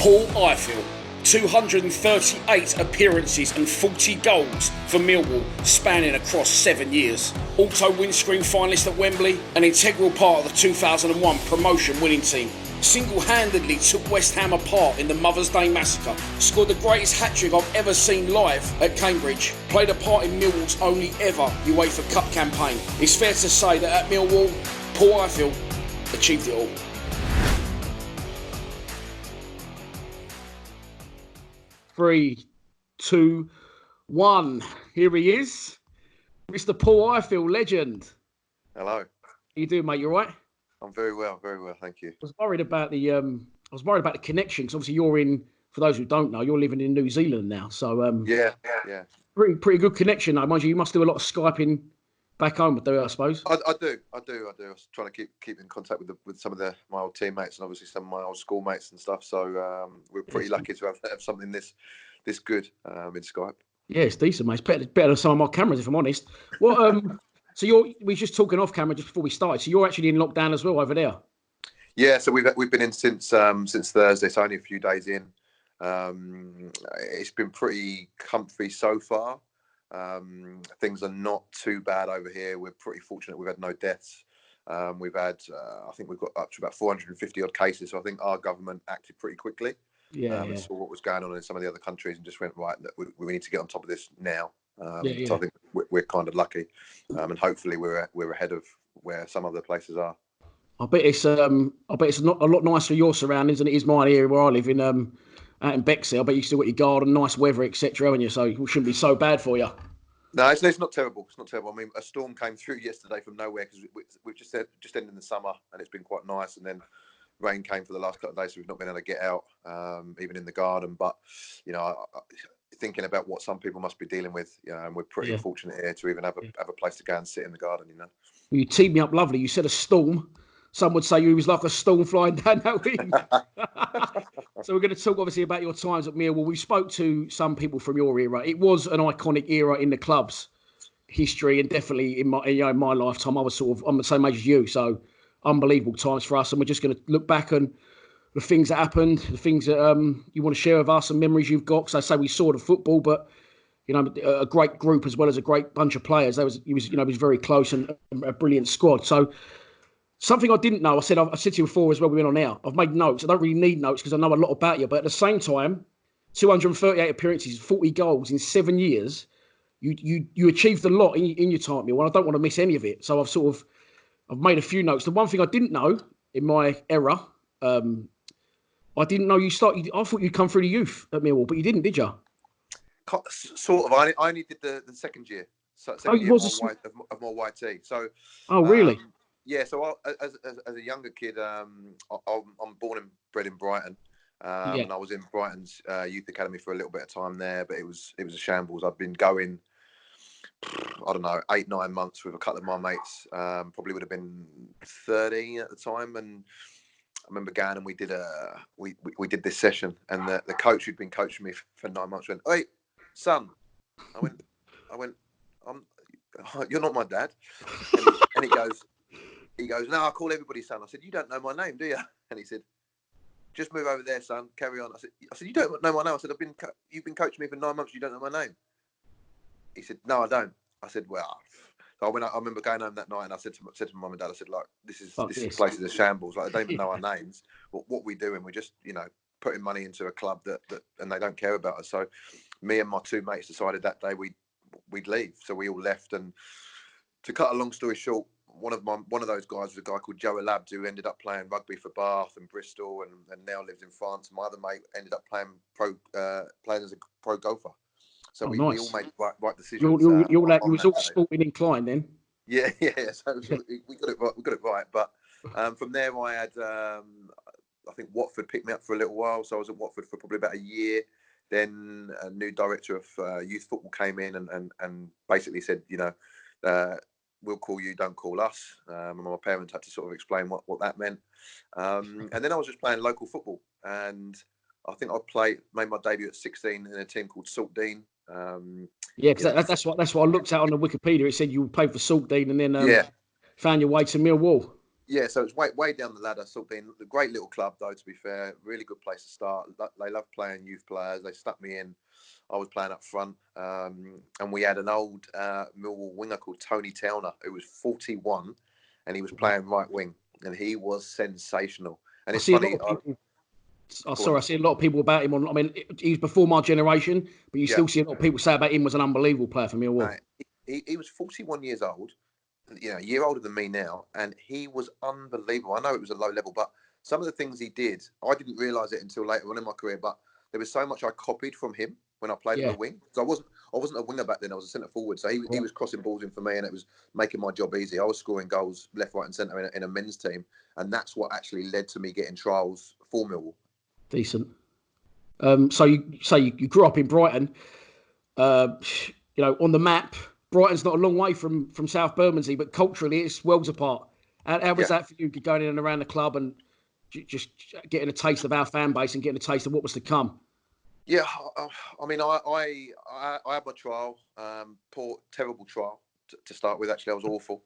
Paul Ifill. 238 appearances and 40 goals for Millwall, spanning across 7 years. Auto windscreen finalist at Wembley, an integral part of the 2001 promotion winning team. Single-handedly took West Ham apart in the Mother's Day massacre. Scored the greatest hat-trick I've ever seen live at Cambridge. Played a part in Millwall's only ever UEFA Cup campaign. It's fair to say that at Millwall, Paul Ifill achieved it all. Three, two, one. Here he is, Mr. Paul Ifill, legend. Hello. How you doing, mate? You all right? I'm very well, thank you. I was worried about the connection, because obviously you're in. For those who don't know, you're living in New Zealand now, so yeah. Pretty good connection though, mind you. You must do a lot of Skyping back home, I suppose. I do. I was trying to keep in contact with some of my old teammates and obviously some of my old schoolmates and stuff. So we're pretty lucky to have something this good in Skype. Yeah, it's decent, mate. It's better than some of my cameras, if I'm honest. Well, so we were just talking off camera just before we started. So you're actually in lockdown as well over there? Yeah, so we've been in since Thursday, so only a few days in. It's been pretty comfy so far. Things are not too bad over here. We're pretty fortunate. We've had no deaths. We've had, I think we've got up to about 450 odd cases. So I think our government acted pretty quickly. And saw what was going on in some of the other countries and just went, right, we need to get on top of this now. So I think we're kind of lucky, and hopefully we're ahead of where some other places are. I bet it's not a lot nicer your surroundings than it is mine here where I live in out in Bexley. I bet you still got your garden, nice weather, etc., haven't you? So it shouldn't be so bad for you. No, it's not terrible. It's not terrible. I mean, a storm came through yesterday from nowhere because we've just ended the summer and it's been quite nice, and then rain came for the last couple of days, so we've not been able to get out, even in the garden. But thinking about what some people must be dealing with, and we're pretty fortunate here to even have a place to go and sit in the garden. Well, you teed me up lovely. You said a storm. Some would say you was like a storm flying down that wind. So we're going to talk obviously about your times at Millwall. We spoke to some people from your era. It was an iconic era in the club's history, and definitely in my lifetime. I was I'm the same age as you, so unbelievable times for us. And we're just going to look back on the things that happened, the things that you want to share with us, and memories you've got. Because I say we saw the football, but a great group as well as a great bunch of players. It was very close and a brilliant squad. So. Something I didn't know, I said to you before as well, we went on air. I've made notes. I don't really need notes because I know a lot about you. But at the same time, 238 appearances, 40 goals in 7 years. You achieved a lot in your time, Millwall. I don't want to miss any of it. So I've made a few notes. The one thing I didn't know in my era, I didn't know you started. I thought you'd come through the youth at Millwall, but you didn't, did you? Sort of. I only did the second year. Second year of my YT. So. Oh, really? Yeah, so as a younger kid, I'm born and bred in Brighton, and I was in Brighton's youth academy for a little bit of time there, but it was a shambles. I'd been going, I don't know, 8-9 months with a couple of my mates. Probably would have been 13 at the time, and I remember going and we did this session, and the coach who'd been coaching me for 9 months went, "Hey, son," I went, "You're not my dad," and he goes, "No, I call everybody son." I said, "You don't know my name, do you?" And he said, "Just move over there, son. Carry on." I said, "You don't know my name." I said, "You've been coaching me for 9 months. You don't know my name." He said, "No, I don't." I said, "Well." So I remember going home that night, and I said to my mum and dad, I said, "Like, this place is a shambles. Like, they don't even know our names. What we doing? We're just, putting money into a club that and they don't care about us." So me and my two mates decided that day we'd leave. So we all left, and to cut a long story short, one of those guys was a guy called Joe Alabd, who ended up playing rugby for Bath and Bristol, and now lives in France. My other mate ended up playing as a pro golfer. So we all made right decisions. You was all sporting inclined then. Yeah. So we got it right. We got it right. But from there, I had I think Watford picked me up for a little while. So I was at Watford for probably about a year. Then a new director of youth football came in and basically said, we'll call you, don't call us. And my parents had to sort of explain what that meant. And then I was just playing local football. And I think I made my debut at 16 in a team called Saltdean. Because that's what I looked at on the Wikipedia. It said you played for Saltdean and then found your way to Millwall. Yeah, so it's way down the ladder. Sort of been a great little club, though. To be fair, really good place to start. They love playing youth players. They stuck me in. I was playing up front, and we had an old Millwall winger called Tony Towner, who was 41, and he was playing right wing, and he was sensational. And I it's see a funny. lot of people. I see a lot of people about him. I mean, he's before my generation, but you still see a lot of people say about him was an unbelievable player for Millwall. He was 41 years old, a year older than me now, and he was unbelievable. I know it was a low level, but some of the things he did, I didn't realise it until later on in my career, but there was so much I copied from him when I played on the wing. So I wasn't a winger back then, I was a centre forward. So he was crossing balls in for me, and it was making my job easy. I was scoring goals left, right and centre in a men's team, and that's what actually led to me getting trials for Millwall. Decent. So you say you grew up in Brighton. On the map, Brighton's not a long way from South Bermondsey, but culturally it's worlds apart. How was that for you, going in and around the club and just getting a taste of our fan base and getting a taste of what was to come? Yeah, I mean, I had my trial, terrible trial to start with. Actually, I was awful.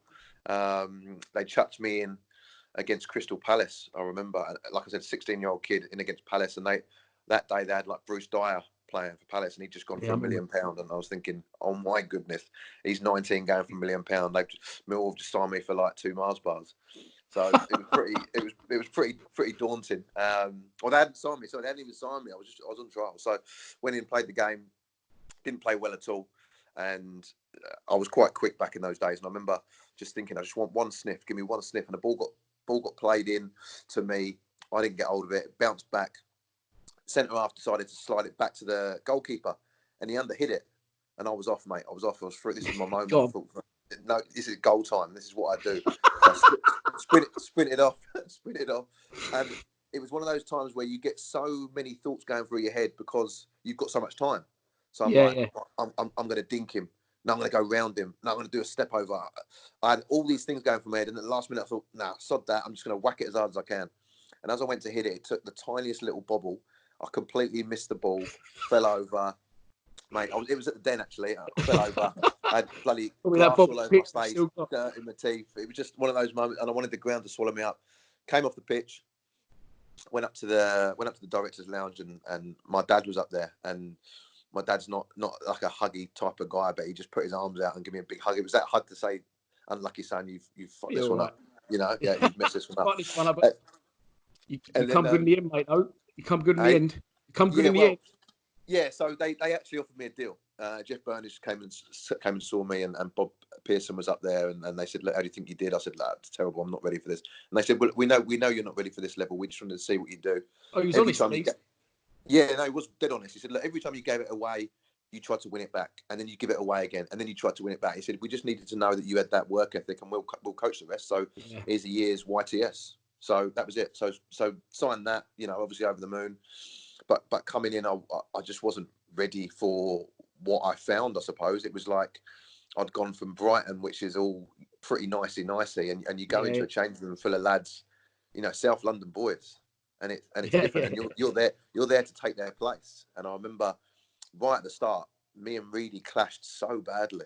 They chucked me in against Crystal Palace. I remember, like I said, 16-year-old kid in against Palace, and that day they had like Bruce Dyer playing for Palace, and he'd just gone for £1 million, and I was thinking, oh my goodness, he's 19 going for £1 million. Millwall just signed me for like 2 Mars bars. So it was pretty daunting. Well, they hadn't signed me, so they hadn't even signed me. I was on trial. So went in, played the game, didn't play well at all, and I was quite quick back in those days. And I remember just thinking, I just want one sniff, give me one sniff, and the ball got played in to me. I didn't get hold of it. It bounced back. Centre half decided to slide it back to the goalkeeper, and he underhit it, and I was off, mate. I was off. I was through. This is my moment. I thought, no, this is goal time. This is what I do. Sprint it off, and it was one of those times where you get so many thoughts going through your head because you've got so much time. So I'm I'm going to dink him. No, I'm going to go round him. No, I'm going to do a step over. I had all these things going through my head, and at the last minute I thought, nah, sod that. I'm just going to whack it as hard as I can. And as I went to hit it, it took the tiniest little bobble. I completely missed the ball, fell over. Mate, it was at the Den, actually. I fell over. I had bloody glass all over my face, dirt in my teeth. It was just one of those moments, and I wanted the ground to swallow me up. Came off the pitch, went up to the director's lounge, and my dad was up there. And my dad's not like a huggy type of guy, but he just put his arms out and gave me a big hug. It was that hug to say, "Unlucky son, you've fucked this one up. You've messed this one up." You come good in the end, mate. No, you come good in the end. You come good in the end. Yeah, so they actually offered me a deal. Jeff Burnish came and saw me, and Bob Pearson was up there, and they said, "Look, how do you think you did?" I said, "Look, it's terrible. I'm not ready for this." And they said, "Well, we know you're not ready for this level. We just wanted to see what you do." Oh, he was honest. Yeah, no, he was dead honest. He said, "Look, every time you gave it away, you tried to win it back, and then you give it away again, and then you tried to win it back." He said, "We just needed to know that you had that work ethic, and we'll coach the rest. So here's a year's YTS." So that was it. So signed that, obviously over the moon. But coming in, I just wasn't ready for what I found, I suppose. It was like I'd gone from Brighton, which is all pretty nicey, and you go into a changing room full of lads, South London boys, and it's different. And you're there to take their place. And I remember right at the start, me and Reedy clashed so badly.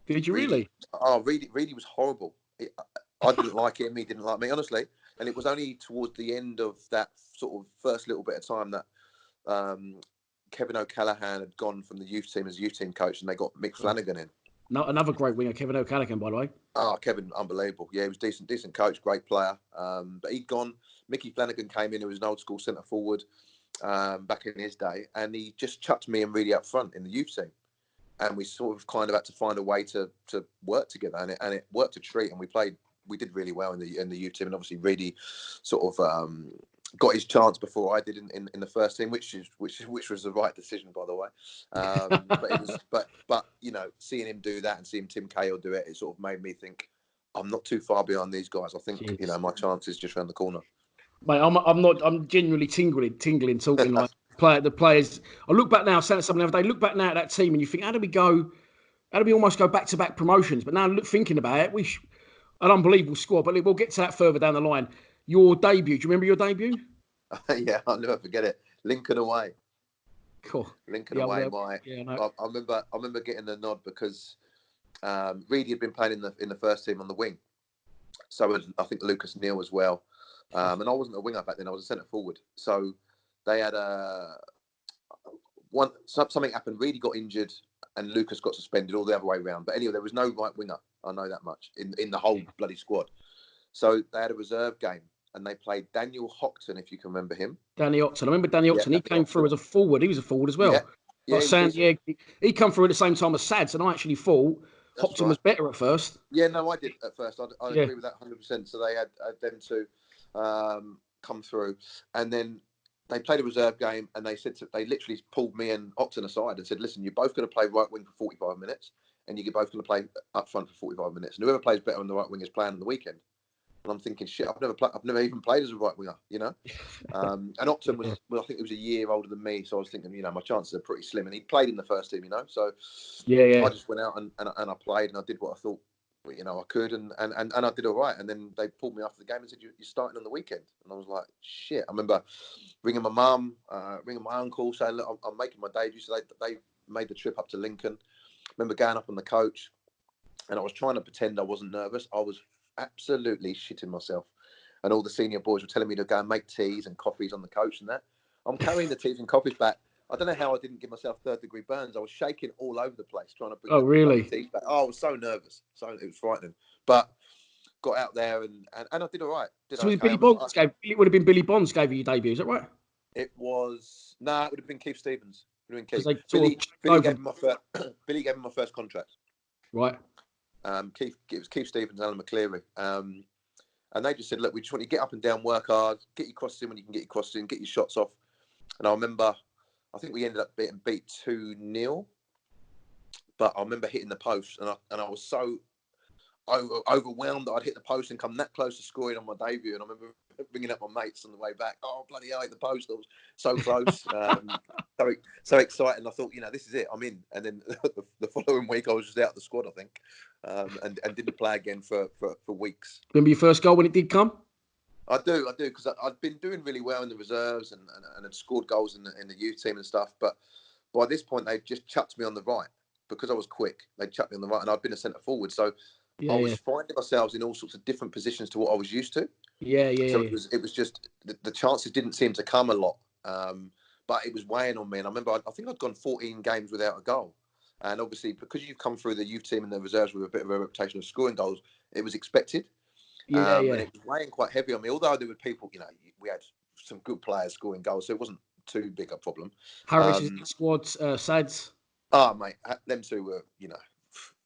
Did you really? Oh, Reedy was horrible. I didn't like him. He didn't like me, honestly. And it was only towards the end of that sort of first little bit of time that Kevin O'Callaghan had gone from the youth team as youth team coach, and they got Mick Flanagan in. No, another great winger, Kevin O'Callaghan, by the way. Oh, Kevin, unbelievable. Yeah, he was decent coach, great player. But he'd gone. Mickey Flanagan came in, who was an old school centre forward back in his day, and he just chucked me and Reedy up front in the youth team. And we sort of kind of had to find a way to work together, and it worked a treat. And we did really well in the youth team, and obviously Reedy sort of got his chance before I did in the first team, which was the right decision, by the way. But seeing him do that and seeing Tim Cahill do it, it sort of made me think I'm not too far behind these guys. I think my chance is just around the corner. Mate, I'm genuinely tingling talking like the players. I look back now, I said it something the other day. Look back now at that team, and you think, how do we almost go back to back promotions? But now thinking about it, an unbelievable squad. But we'll get to that further down the line. Your debut, do you remember your debut? Yeah, I'll never forget it. Lincoln away. Cool. Lincoln away. I remember getting the nod because Reedy had been playing in the first team on the wing, So was, I think Lucas Neal as well. And I wasn't a winger back then. I was a centre forward. So they had something happened. Reedy got injured, and Lucas got suspended, all the other way around. But anyway, there was no right winger. I know that much in the whole bloody squad. So they had a reserve game, and they played Daniel Hockton, if you can remember him. Danny Octon. I remember Danny Octon. He came through as a forward. He was a forward as well. Yeah, he come through at the same time as Sads, and I actually thought Hopton was better at first. Yeah, no, I did at first. I agree with that 100%. So they had them to come through, and then they played a reserve game, and they literally pulled me and Octon aside and said, "Listen, you're both going to play right wing for 45 minutes, and you're both going to play up front for 45 minutes. And whoever plays better on the right wing is playing on the weekend." And I'm thinking, shit, I've never even played as a right winger, you know. And Octon was, I think he was a year older than me, so I was thinking, you know, my chances are pretty slim. And he played in the first team, you know. So I just went out and I played, and I did what I thought, you know, I could, and I did all right. And then they pulled me after the game and said, "You're starting on the weekend." And I was like, shit. I remember ringing my mum, ringing my uncle, saying, "Look, I'm making my debut." So they made the trip up to Lincoln. I remember going up on the coach, and I was trying to pretend I wasn't nervous. I was absolutely shitting myself, and all the senior boys were telling me to go and make teas and coffees on the coach and that. I'm carrying the teas and coffees back. I don't know how I didn't give myself third-degree burns. I was shaking all over the place trying to bring the teas back. Oh, I was so nervous. So it was frightening. But got out there and I did all right. So it would have been Billy Bonds gave you your debut, is that right? It was it would have been Keith Stevens. It would have been Keith. Billy gave him my first contract. Right. It was Keith Stevens and Alan McCleary. And they just said, "Look, we just want you to get up and down, work hard, get your crosses in when you can get your crosses in, get your shots off." And I remember, I think we ended up being beat 2-0. But I remember hitting the post, and I was so overwhelmed that I'd hit the post and come that close to scoring on my debut. And I remember ringing up my mates on the way back. "Oh, bloody hell, I hit the post. I was so close." So excited. I thought, you know, this is it. I'm in. And then the following week, I was just out of the squad, I think, and didn't play again for weeks. Remember your first goal when it did come? I do, because I'd been doing really well in the reserves and had scored goals in the youth team and stuff. But by this point, they just chucked me on the right because I was quick. They chucked me on the right, and I'd been a centre forward, so I was finding myself in all sorts of different positions to what I was used to. So it was just the chances didn't seem to come a lot, but it was weighing on me. And I remember I think I'd gone 14 games without a goal, and obviously because you've come through the youth team and the reserves with a bit of a reputation of scoring goals, it was expected. And it was weighing quite heavy on me. Although there were people, you know, we had some good players scoring goals, so it wasn't too big a problem. Harris's squad, Sads. Oh, mate, them two were, you know,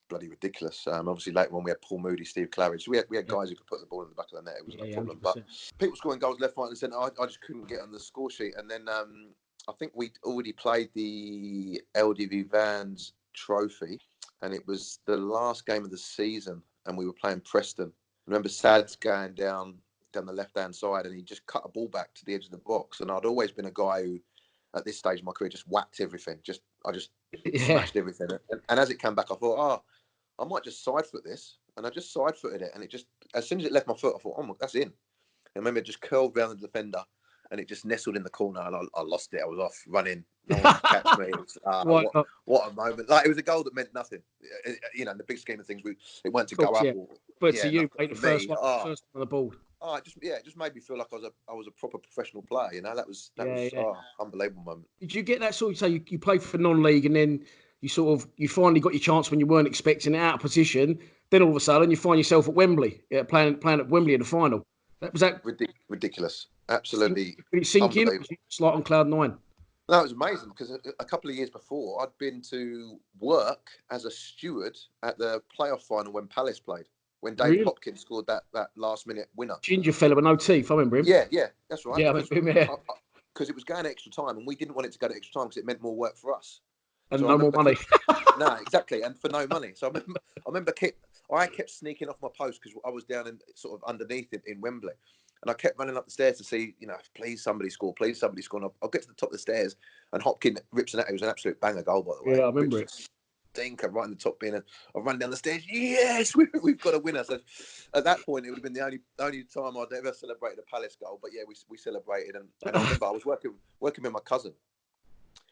bloody ridiculous. Obviously, later on we had Paul Moody, Steve Claridge. So we had guys who could put the ball in the back of the net. It wasn't a problem. 100%. But people scoring goals left, right, and centre, I just couldn't get on the score sheet. And then I think we'd already played the LDV Vans Trophy, and it was the last game of the season, and we were playing Preston. I remember Sads going down the left-hand side, and he just cut a ball back to the edge of the box. And I'd always been a guy who, at this stage of my career, just whacked everything. I just smashed everything. And as it came back, I thought, I might just side foot this. And I just side footed it. And it just, as soon as it left my foot, I thought, oh, that's in. And I remember it just curled around the defender, and it just nestled in the corner, and I lost it. I was off running. No one could catch me. It was, what a moment. Like, it was a goal that meant nothing. You know, in the big scheme of things, it weren't to go up. But to you, the first one on the ball. Oh, it just made me feel like I was a proper professional player. You know, that was unbelievable moment. Did you get that sort of, say you played for non-league, and then you finally got your chance when you weren't expecting it, out of position. Then all of a sudden you find yourself at Wembley, playing at Wembley in the final. Was that ridiculous? Absolutely. Did it sink in? Or was it just like on cloud nine? No, it was amazing, because a couple of years before I'd been to work as a steward at the playoff final when Palace played. When Dave Hopkins scored that last-minute winner. Ginger fella with no teeth, I remember him. Yeah, that's right. Yeah, I remember him, yeah. Because it was going extra time, and we didn't want it to go to extra time because it meant more work for us. And so more money. No, exactly, and for no money. So I remember I kept sneaking off my post because I was down in sort of underneath it in Wembley. And I kept running up the stairs to see, you know, please somebody score. And I'll get to the top of the stairs, and Hopkins rips it out. It was an absolute banger goal, by the way. Yeah, I remember it. Stinker right in the top bin, and I run down the stairs. Yes, we've got a winner. So at that point, it would have been the only time I'd ever celebrated a Palace goal. But yeah, we celebrated, and I remember I was working with my cousin,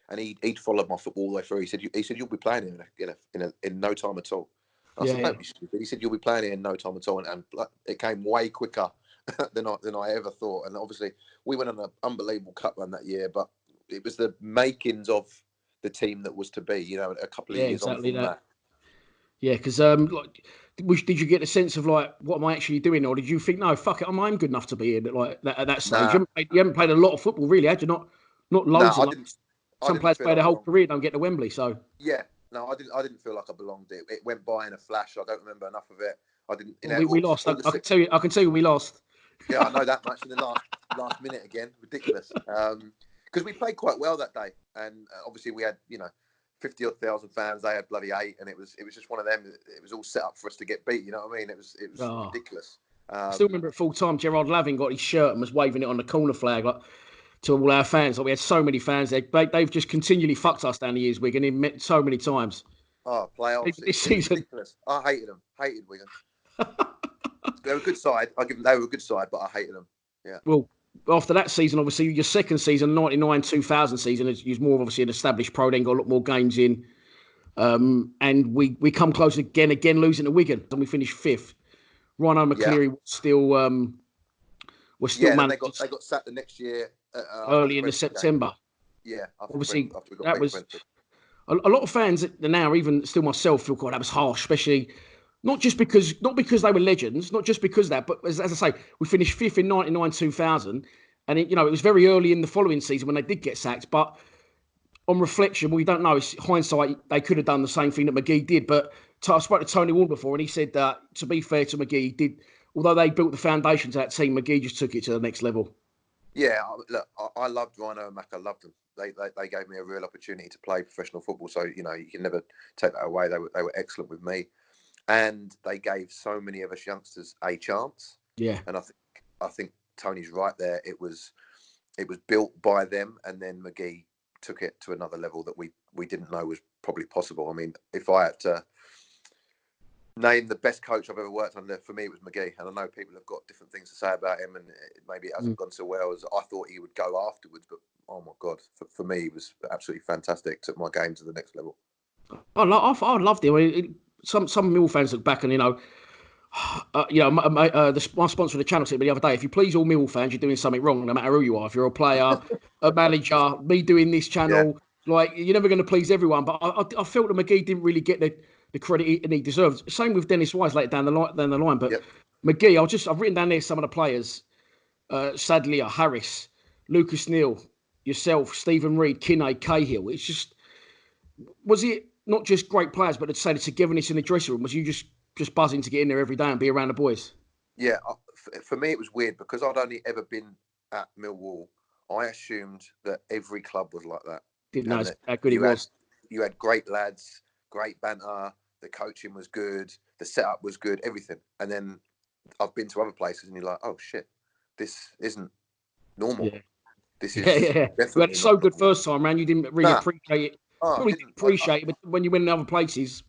and he'd followed my football all the way through. He said you'll be playing in no time at all. I said, don't be stupid. He said, you'll be playing it in no time at all. And it came way quicker than I ever thought. And obviously, we went on an unbelievable cup run that year, but it was the makings of the team that was to be, you know, a couple of years on from that. Yeah, because did you get a sense of like, what am I actually doing, or did you think, no, fuck it, I'm good enough to be in like at that stage? Nah. You haven't played a lot of football, really, had you? Not loads. No, some players play their whole career, don't get to Wembley. So yeah, no, I didn't feel like I belonged. It went by in a flash. I don't remember enough of it. I didn't. You know, we lost. I can tell you, we lost. Yeah, I know that much in the last minute again. Ridiculous. Because we played quite well that day, and obviously we had 50-odd thousand fans. They had bloody 8, and it was just one of them. It was all set up for us to get beat. You know what I mean? It was ridiculous. I still remember at full time, Gerard Lavin got his shirt and was waving it on the corner flag like to all our fans. Like, we had so many fans. They've just continually fucked us down the years, Wigan, in so many times. Oh, playoffs this season. Ridiculous. I hated them. Hated Wigan. They were a good side. They were a good side, but I hated them. Yeah. Well, after that season, obviously, your second season, 99-2000 season, is more obviously an established pro, then got a lot more games in. And we come close again, losing to Wigan, and we finished 5th. Rhino McCleary was still managed. They got sacked the next year. Early in the September. Game. Yeah. Obviously, that was a lot of fans now, even still myself, feel, God, that was harsh, especially not because they were legends, not just because of that, but as I say, we finished 5th in 99-2000, and it was very early in the following season when they did get sacked. But on reflection, we don't know. It's hindsight, they could have done the same thing that McGee did. But I spoke to Tony Wall before, and he said that, to be fair to McGee, he did, although they built the foundations of that team, McGee just took it to the next level. Yeah, look, I loved Rhino and Mac. I loved them. They gave me a real opportunity to play professional football. So, you can never take that away. They were excellent with me. And they gave so many of us youngsters a chance. Yeah. And I think Tony's right there. It was built by them, and then McGee took it to another level that we didn't know was probably possible. I mean, if I had to name the best coach I've ever worked under, for me it was McGee. And I know people have got different things to say about him, and maybe it hasn't gone so well as I thought he would go afterwards. But oh my God, for me, he was absolutely fantastic. Took my game to the next level. I loved him. Some Mill fans look back and my sponsor of the channel said the other day, if you please all Mill fans, you're doing something wrong, no matter who you are. If you're a player, a manager, me doing this channel, like, you're never going to please everyone. But I felt that McGee didn't really get the credit he deserves. Same with Dennis Wise later down the line. But McGee, I've written down there some of the players: Sadlier, Harris, Lucas Neal, yourself, Stephen Reid, Keane, Cahill. It's just, was it not just great players, but to say the togetherness in the dressing room? Was you just buzzing to get in there every day and be around the boys? Yeah, for me it was weird because I'd only ever been at Millwall. I assumed that every club was like that. Didn't know how good it was. You had great lads, great banter, the coaching was good, the setup was good, everything. And then I've been to other places and you're like, oh shit, this isn't normal. Yeah. This is You had it so good first time round, you didn't really appreciate it. Probably didn't appreciate it, but when you went in other places,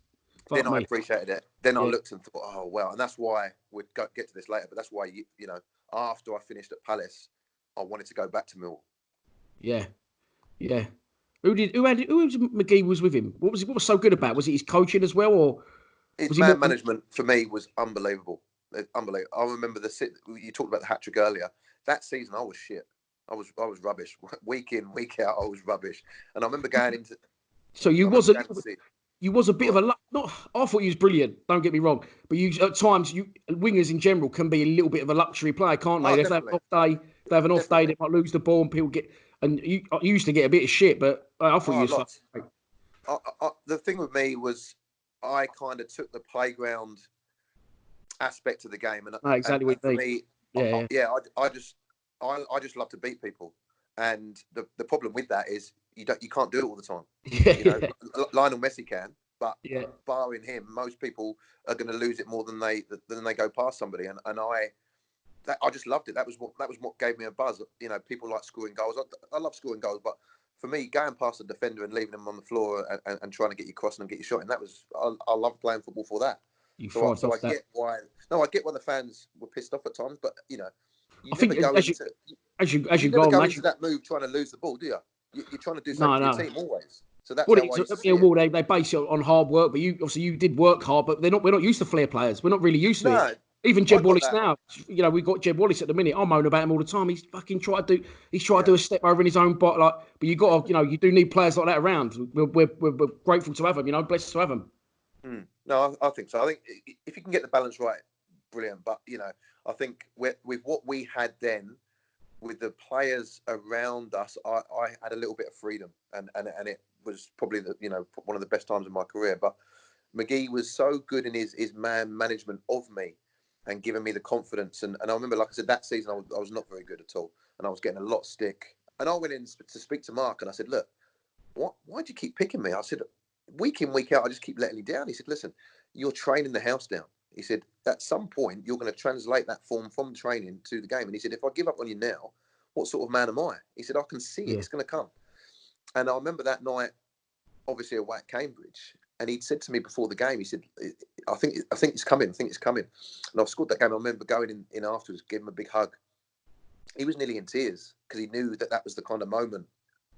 then I appreciated it. Then I looked and thought, oh well, and that's why we'd get to this later. But that's why after I finished at Palace, I wanted to go back to Millwall. Yeah. Who McGee was with him? What was so good about it? Was it his coaching as well, or his man management? For me, was unbelievable. Unbelievable. I remember you talked about the hat trick earlier. That season, I was shit. I was rubbish. Week in, week out, I was rubbish. And I remember going into. So you was a bit of a not. I thought you was brilliant. Don't get me wrong, but at times wingers in general can be a little bit of a luxury player, can't they? If they have an off day, they might lose the ball and people get. And you used to get a bit of shit, but I thought you was the thing with me was I kind of took the playground aspect of the game, and exactly what you mean. I just love to beat people, and the problem with that is you can't do it all the time. Lionel Messi can, but barring him, most people are going to lose it more than they go past somebody, and I just loved it. That was what gave me a buzz. People like scoring goals. I love scoring goals, but for me, going past the defender and leaving him on the floor and trying to get you crossing and get you shot in, I love playing football for that. I get why the fans were pissed off at times, but I think as you go into that move trying to lose the ball, do you? You're trying to do something for your team always. So that's Well, how I used to see it. Millwall, they base it on hard work, but you did work hard, but we're not used to flair players. We're not really used to No, it. Even I Jeb got Wallace that. now, we've got Jeb Wallace at the minute. I moan about him all the time. He's fucking he's trying to do a step over in his own bot. But you got to, you do need players like that around. We're grateful to have them, blessed to have them. No, I think so. I think if you can get the balance right, brilliant. But I think with what we had then, with the players around us, I had a little bit of freedom, and it was probably one of the best times of my career. But McGee was so good in his man management of me and giving me the confidence. And I remember, like I said, that season I was not very good at all, and I was getting a lot of stick. And I went in to speak to Mark, and I said, "Look, why do you keep picking me?" I said, "Week in, week out, I just keep letting you down." He said, "Listen, you're training the house down." He said, "At some point, you're going to translate that form from training to the game." And he said, "If I give up on you now, what sort of man am I?" He said, "I can see it. It's going to come." And I remember that night, obviously away at Cambridge, and he'd said to me before the game, he said, I think it's coming. I think it's coming." And I've scored that game. I remember going in afterwards, give him a big hug. He was nearly in tears because he knew that was the kind of moment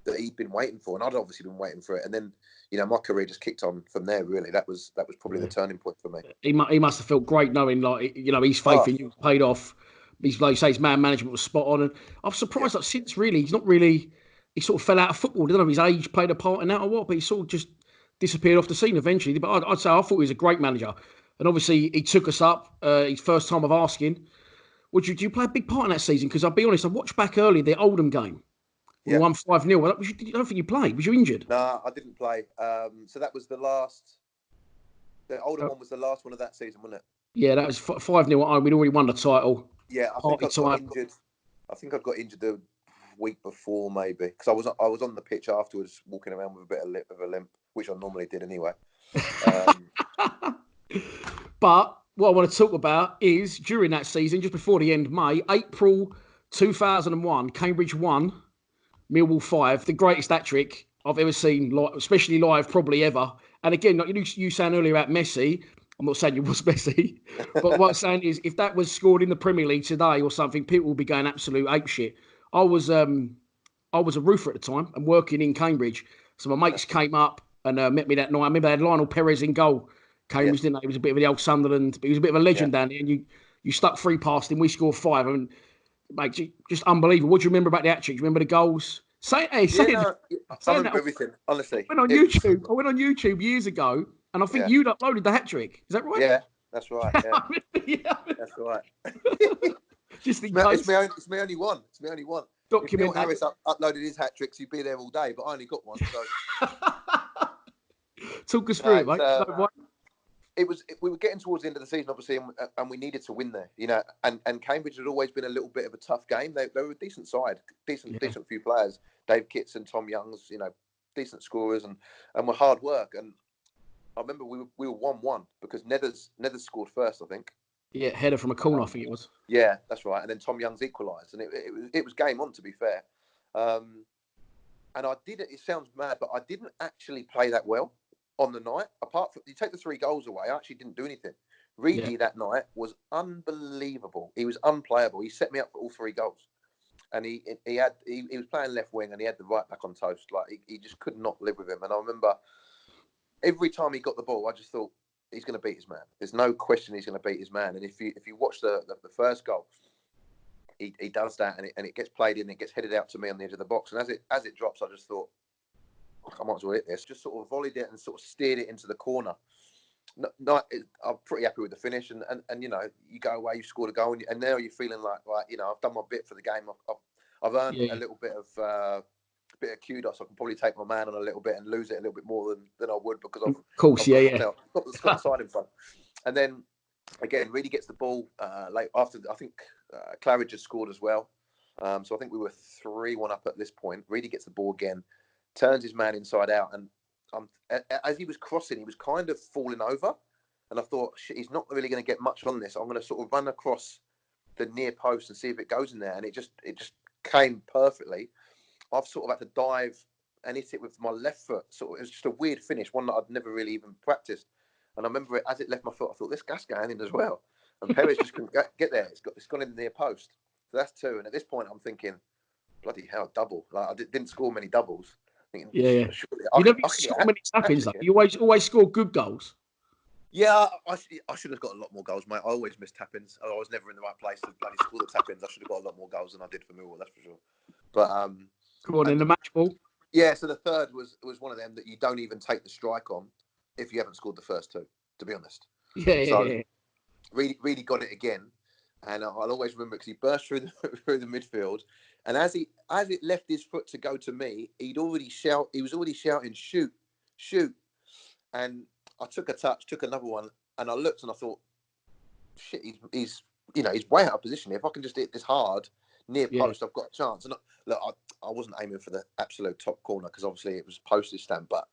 that he'd been waiting for, and I'd obviously been waiting for it. And then, my career just kicked on from there. Really, that was probably the turning point for me. He must have felt great knowing, his faith in you paid off. He's, like you say, his man management was spot on, and I'm surprised that since really he's not really. He sort of fell out of football. I don't know if his age played a part in that or what, but he sort of just disappeared off the scene eventually. But I'd say I thought he was a great manager, and obviously he took us up. His first time of asking, do you play a big part in that season? Because I'll be honest, I watched back earlier the Oldham game. We won 5-0. I don't think you played. Was you injured? No, I didn't play. So that was the last. The Oldham one was the last one of that season, wasn't it? Yeah, that was 5-0 at home. We'd already won the title. Yeah, I think I got injured. I think I got injured the week before, maybe, because I was on the pitch afterwards, walking around with a bit of a limp, which I normally did anyway. But what I want to talk about is during that season, just before the end, April 2001, Cambridge won, Millwall 5, the greatest hat-trick I've ever seen, especially live, probably ever. And again, like you saying earlier about Messi, I'm not saying you was Messi, but what I'm saying is if that was scored in the Premier League today or something, people would be going absolute apeshit. I was a roofer at the time and working in Cambridge. So my mates came up and met me that night. I remember they had Lionel Perez in goal. Cambridge, didn't they? He was a bit of the old Sunderland, but he was a bit of a legend down there. And you stuck 3 past him. We scored 5. And mate, just unbelievable. What do you remember about the hat-trick? Do you remember the goals? I remember everything, honestly. I went on YouTube years ago, and I think you'd uploaded the hat-trick. Is that right? Yeah, that's right. Yeah. That's right. Just in case. It's my only one. It's my only one. Document if Neil Harris uploaded his hat-tricks, he'd be there all day, but I only got one. So talk us through it, mate. We were getting towards the end of the season, obviously, and we needed to win there, and Cambridge had always been a little bit of a tough game. They were a decent side, decent few players. Dave Kitts and Tom Young's, decent scorers and were hard work. And I remember we were 1-1 because Nethers scored first, I think. Yeah, header from a corner, I think it was. Yeah, that's right. And then Tom Young's equalised, and it was game on, to be fair. And I did it. It sounds mad, but I didn't actually play that well on the night. Apart from you take the 3 goals away, I actually didn't do anything. Reedy that night was unbelievable. He was unplayable. He set me up for all 3 goals, and he was playing left wing, and he had the right back on toast. Like he just could not live with him. And I remember every time he got the ball, I just thought he's going to beat his man. There's no question he's going to beat his man. And if you watch the first goal, he does that, and it gets played in, it gets headed out to me on the edge of the box, and as it drops, I just thought, I might as well hit this. Just sort of volleyed it and sort of steered it into the corner. I'm pretty happy with the finish, and you go away, you scored a goal, and now you're feeling like I've done my bit for the game. I've earned a little bit of kudos. I can probably take my man on a little bit and lose it a little bit more than I would because I've got the side in front. And then again, really gets the ball late after. I think Claridge has scored as well. So I think we were 3-1 up at this point. Really gets the ball again, turns his man inside out, and as he was crossing, he was kind of falling over, and I thought, shit, he's not really going to get much on this. I'm going to sort of run across the near post and see if it goes in there, and it just came perfectly. I've sort of had to dive and hit it with my left foot. It was just a weird finish, one that I'd never really even practiced. And I remember as it left my foot, I thought, this gas going in as well. And Perez just couldn't get there. It's gone in the near post. So that's 2. And at this point, I'm thinking, bloody hell, double. Like I didn't score many doubles. Thinking, Yeah. surely You never I score can many tap-ins, though. hat-trick. You always score good goals. Yeah, I should have got a lot more goals, mate. I always missed tap-ins. I was never in the right place to bloody score the tap-ins. I should have got a lot more goals than I did for Millwall, that's for sure. But Come on, in the match ball. yeah. So the third was one of them that you don't even take the strike on if you haven't scored the first two. To be honest, Yeah. really got it again, and I'll always remember because he burst through the midfield, and as it left his foot to go to me, he was already shouting, shoot, and I took a touch, took another one, and I looked and I thought, shit, he's way out of position here. If I can just hit this hard near post, I've got a chance. And look, I wasn't aiming for the absolute top corner because obviously it was postage stamp, but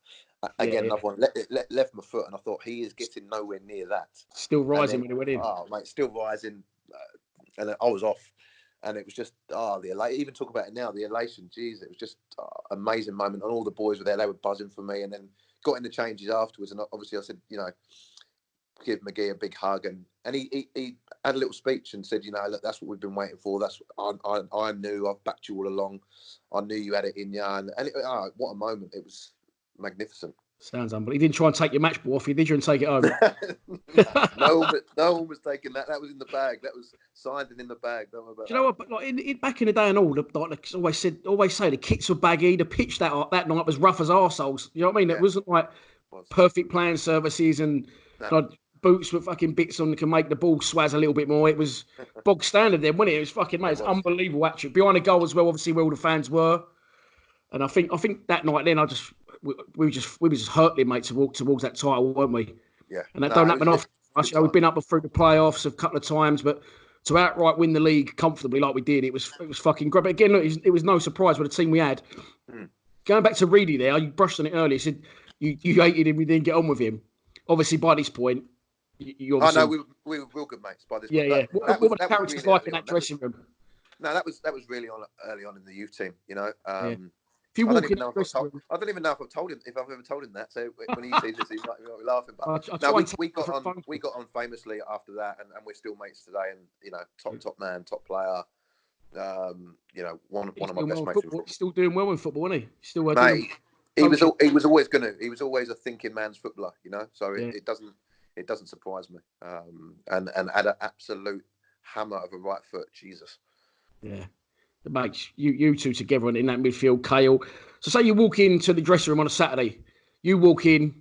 again, another one left my foot, and I thought he is getting nowhere near that. Still rising when he went in. Oh, mate, still rising, and I was off, and it was just the elation. Even talk about it now, the elation. Jeez, it was just amazing moment, and all the boys were there. They were buzzing for me, and then got in the changes afterwards, and obviously I said, give McGee a big hug, and he had a little speech and said, look, that's what we've been waiting for. That's I knew. I've backed you all along. I knew you had it in you, and what a moment! It was magnificent. Sounds unbelievable. He didn't try and take your match ball off you, did you, and take it home? no one was taking that. That was in the bag. That was signed and in the bag. Don't worry about Do you know what? But back in the day and all, always say the kits were baggy. The pitch that night was rough as arseholes. You know what I mean? Yeah. It wasn't like perfect playing services and boots with fucking bits on that can make the ball swaz a little bit more. It was bog standard then, wasn't it? It was fucking, mate, it's unbelievable actually. Behind the goal as well, obviously, where all the fans were. And I think that night then, we were just hurtling, mate, to walk towards that title, weren't we? Yeah. And that don't happen often for us. We've been up through the playoffs a couple of times, but to outright win the league comfortably like we did, it was fucking great. But again, look, it was no surprise with the team we had. Going back to Reedy there, you brushed on it earlier. You said you hated him, you didn't get on with him. Obviously, by this point, you obviously... Oh, no, we were real good mates by this point. Yeah. What were the characters like in that dressing room? No, that was really early on in the youth team, If you walk in the dressing room... I don't even know if I've ever told him that. So when he sees this, he might be laughing. But we got on famously after that, and we're still mates today. And top man, top player. One of my best mates. He's still doing well in football, isn't he? He's still working. Mate, he was always he was always a thinking man's footballer, So it doesn't surprise me. And had an absolute hammer of a right foot. Jesus. Yeah. It makes you two together in that midfield, Kale. So say you walk into the dressing room on a Saturday. You walk in,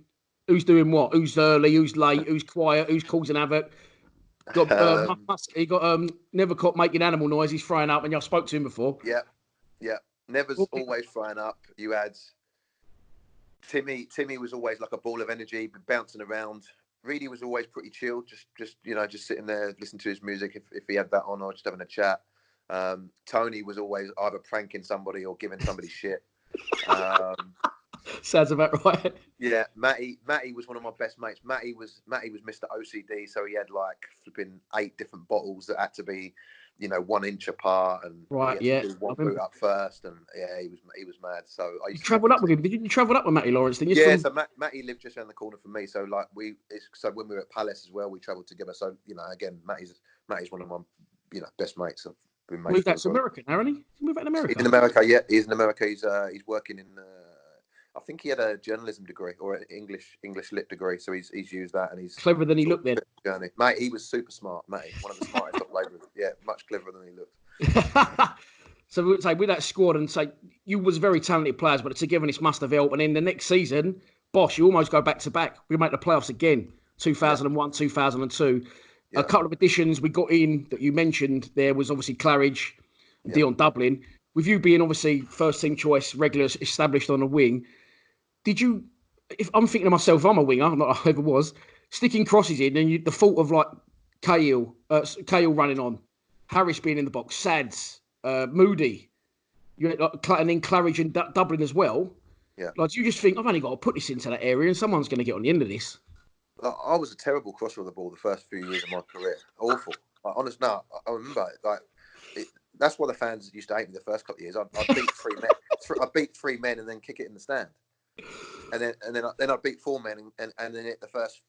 who's doing what? Who's early? Who's late? Who's quiet? Who's causing havoc? Got Nevercott making animal noises, throwing up, and I spoke to him before. Yeah. Never's always throwing up. You had Timmy. Timmy was always like a ball of energy, bouncing around. Reedy was always pretty chill, just sitting there listening to his music if he had that on, or just having a chat. Tony was always either pranking somebody or giving somebody shit. Sounds about right. Yeah, Matty was one of my best mates. Matty was Mr. OCD, so he had like flipping 8 different bottles that had to be, 1 inch apart, and he had to do one boot up first, and he was mad. So I used to travelled up with him. Did you travel up with Matty Lawrence? Didn't you? Yeah, so Matty lived just around the corner from me. So like so when we were at Palace as well, we travelled together. So again, Matty's one of my best mates. Moved out to America now, hasn't he? He moved out to America. He's in America, yeah. He's in America. He's working in. I think he had a journalism degree or an English lit degree, so he's used that, and he's cleverer than he looked then. Journey. Mate, he was super smart, mate. One of the smartest I've played with. Yeah, much cleverer than he looked. So we would say with that squad, and say you was very talented players, but togetherness must have helped. And then the next season, boss, you almost go back to back. We make the playoffs again, 2001, 2002. Yeah. A couple of additions we got in that you mentioned there was obviously Claridge, Dion Dublin. With you being obviously first team choice, regular established on the wing, did you, if I'm thinking to myself, I'm a winger, I ever was, sticking crosses in, and the thought of like Cahill running on, Harris being in the box, Sads, Moody, and then Claridge and Dublin as well. Yeah. Like, do you just think, I've only got to put this into that area and someone's going to get on the end of this? I was a terrible crosser of the ball the first few years of my career. Awful. Like, honest, no, I remember it. That's why the fans used to hate me the first couple of years. I'd beat 3 men. I beat 3 men and then kick it in the stand. And then I'd beat 4 men and then hit the first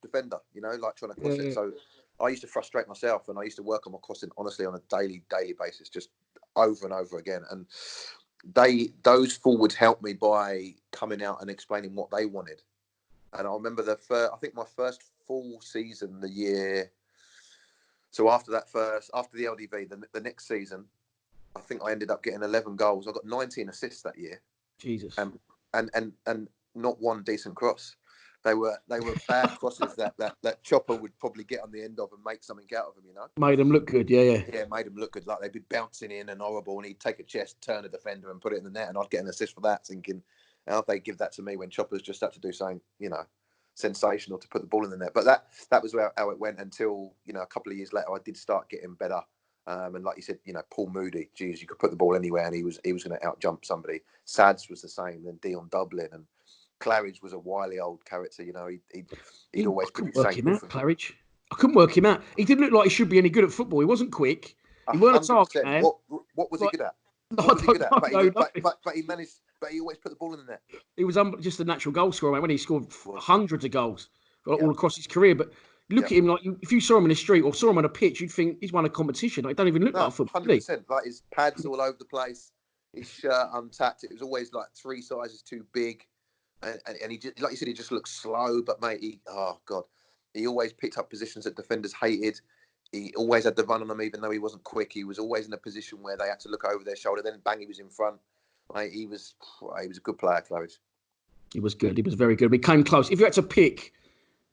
defender, like trying to cross it. So I used to frustrate myself, and I used to work on my crossing, honestly, on a daily basis, just over and over again. And those forwards helped me by coming out and explaining what they wanted. And I remember I think my first full season, the year. So after the LDV, the next season, I think I ended up getting 11 goals. I got 19 assists that year. Jesus. And not one decent cross. They were bad crosses that Chopper would probably get on the end of and make something out of them, you know. Made them look good, yeah. Yeah, made them look good. Like they'd be bouncing in and horrible, and he'd take a chest, turn a defender, and put it in the net, and I'd get an assist for that. Thinking, how'd they give that to me when Chopper's just had to do something, you know, sensational to put the ball in the net? But that was how it went until, you know, a couple of years later, I did start getting better. And like you said, you know, Paul Moody, geez, you could put the ball anywhere, and he was going to out-jump somebody. Sads was the same, then Dion Dublin, and Claridge was a wily old character, you know. He'd always put couldn't work him out, Claridge. I couldn't work him out. He didn't look like he should be any good at football. He wasn't quick. He weren't a target man. What was he good at? What was he good at? But he managed. But he always put the ball in the net. He was just a natural goal scorer, mate. When he scored hundreds of goals all across his career. But look at him, like if you saw him in the street or saw him on a pitch, you'd think he's won a competition. Like, he don't even look like a football. 100%. Like his pads all over the place, his shirt untacked. It was always like 3 sizes too big. And he just, like you said, he just looked slow. But mate, he always picked up positions that defenders hated. He always had the run on them, even though he wasn't quick. He was always in a position where they had to look over their shoulder. Then bang, he was in front. Mate, he was a good player, Claridge. He was good. He was very good. We came close. If you had to pick,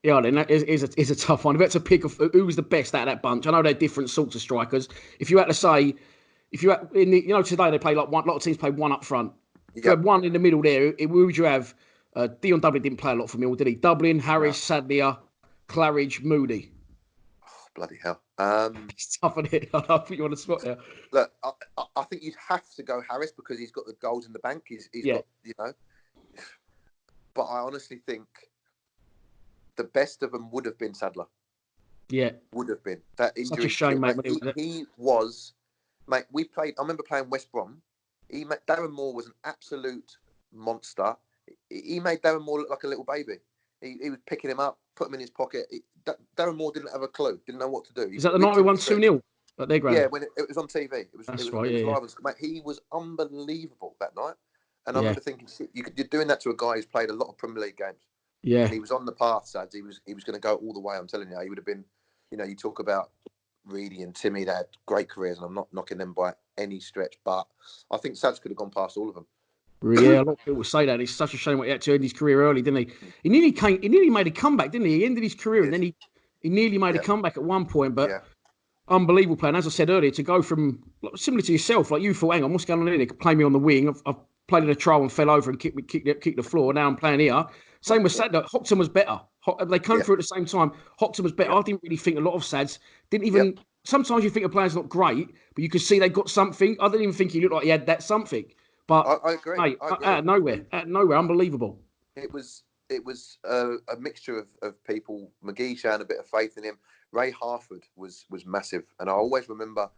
then that is a tough one. If you had to pick who was the best out of that bunch, I know they're different sorts of strikers. If you had to say, today they play like one. A lot of teams play one up front. If you had one in the middle there, who would you have? Dion Dublin didn't play a lot for Millwall, did he? Dublin, Harris, Sadlier, Claridge, Moody. Oh, bloody hell. It's tough, isn't it? I put you on the spot there. Look, I think you'd have to go Harris because he's got the goals in the bank. He's got, you know. But I honestly think the best of them would have been Sadler. Yeah. Would have been. That injury. Such a shame, mate. He was, mate, I remember playing West Brom. Darren Moore was an absolute monster. He made Darren Moore look like a little baby. He was picking him up, put him in his pocket. Darren Moore didn't have a clue, didn't know what to do. Is that the night we won 2-0 at their ground? Yeah, when it was on TV. It was right, live. Mate, he was unbelievable that night. And I remember thinking, you're doing that to a guy who's played a lot of Premier League games. Yeah. And he was on the path, Sads. He was going to go all the way. I'm telling you, he would have been, you know, you talk about Reedy and Timmy, they had great careers, and I'm not knocking them by any stretch, but I think Sads could have gone past all of them. Yeah, a lot of people say that. It's such a shame what he had to end his career early, didn't he? He nearly made a comeback, didn't he? He ended his career and then he nearly made a comeback at one point, but unbelievable player. And as I said earlier, to go from, similar to yourself, like you thought, hang on, what's going on here? They could play me on the wing. I've played in a trial and fell over and kicked the floor. Now I'm playing here. Same with Sad. Hopton was better. They came through at the same time. Hopton was better. I didn't really think a lot of Sads. Didn't even... Sometimes you think a player's not great, but you could see they got something. I didn't even think he looked like he had that something. But I agree. Mate, out of nowhere, unbelievable. It was a mixture of people. McGee showing a bit of faith in him. Ray Harford was massive, and I always remember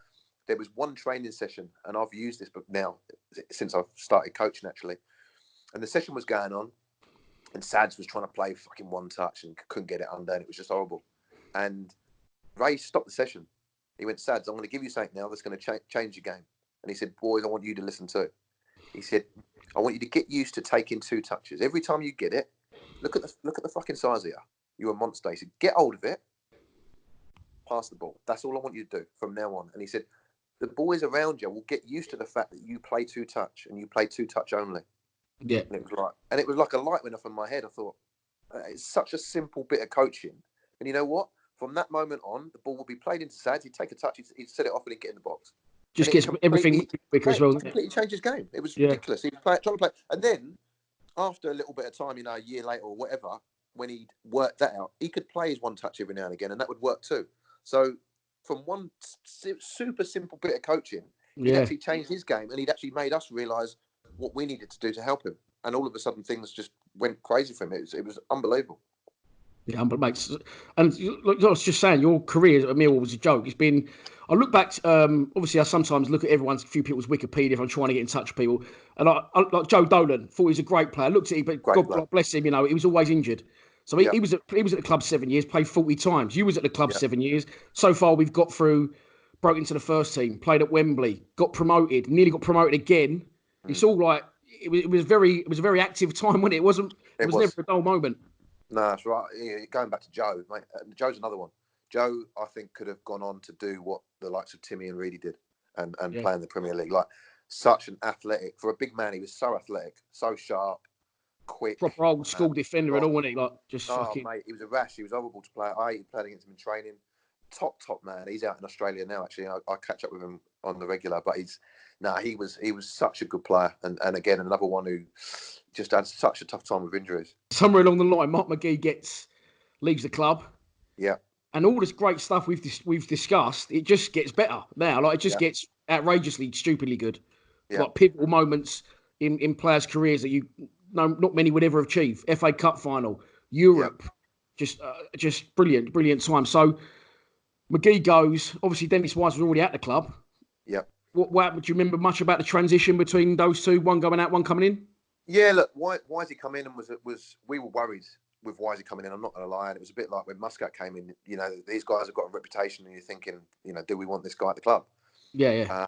there was one training session, and I've used this book now since I've started coaching actually. And the session was going on, and Sads was trying to play fucking one touch and couldn't get it under, and it was just horrible. And Ray stopped the session. He went, Sads, I'm going to give you something now that's going to change your game. And he said, boys, I want you to listen too. He said, I want you to get used to taking 2 touches. Every time you get it, look at the fucking size of you. You're a monster. He said, get hold of it, pass the ball. That's all I want you to do from now on. And he said, the boys around you will get used to the fact that you play 2 touch and you play 2 touch only. Yeah. And it was like a light went off in my head. I thought, it's such a simple bit of coaching. And you know what? From that moment on, the ball would be played into Sads. He'd take a touch, he'd set it off, and he'd get in the box. Just gets everything quicker as well. It completely changed his game. It was ridiculous. He was trying to play. And then, after a little bit of time, a year later or whatever, when he'd worked that out, he could play his 1 touch every now and again, and that would work too. So, from one super simple bit of coaching, he'd actually changed his game, and he'd actually made us realise what we needed to do to help him. And all of a sudden, things just went crazy for him. It was unbelievable. Yeah, but mate, and like I was just saying, your career at Millwall was a joke. It's been. I look back. Obviously, I sometimes look at a few people's Wikipedia if I'm trying to get in touch with people. And I like Joe Dolan, thought he was a great player. Looked at him, but God bless him. He was always injured. So he was at the club 7 years, played 40 times. You was at the club 7 years. So far, we've got through, broke into the first team, played at Wembley, got promoted, nearly got promoted again. It's all like it was a very active time when it wasn't. It was never a dull moment. No, that's right. Going back to Joe, mate. Joe's another one. Joe, I think, could have gone on to do what the likes of Timmy and Reedy did, and play in the Premier League. Like, such an athletic, for a big man, he was so athletic, so sharp, quick, proper old school defender and all, wasn't he? Like, just fucking. Mate, he was a rash. He was horrible to play. I hated playing against him in training. Top man. He's out in Australia now. Actually, I catch up with him on the regular. But he was such a good player, and again another one who just had such a tough time with injuries. Somewhere along the line, Mark McGee leaves the club. Yeah. And all this great stuff we've discussed, it just gets better now. Like, it just gets outrageously, stupidly good. Yeah. Like pivotal moments in players' careers that not many would ever achieve. FA Cup final, Europe, just brilliant time. So McGee goes. Obviously, Dennis Wise was already at the club. Yeah. What happened? Do you remember much about the transition between those two? One going out, one coming in. Yeah. Look, Wisey come in and was we were worried with Wisey coming in. I'm not going to lie. And it was a bit like when Muscat came in. You know, these guys have got a reputation, and you're thinking, you know, do we want this guy at the club? Yeah.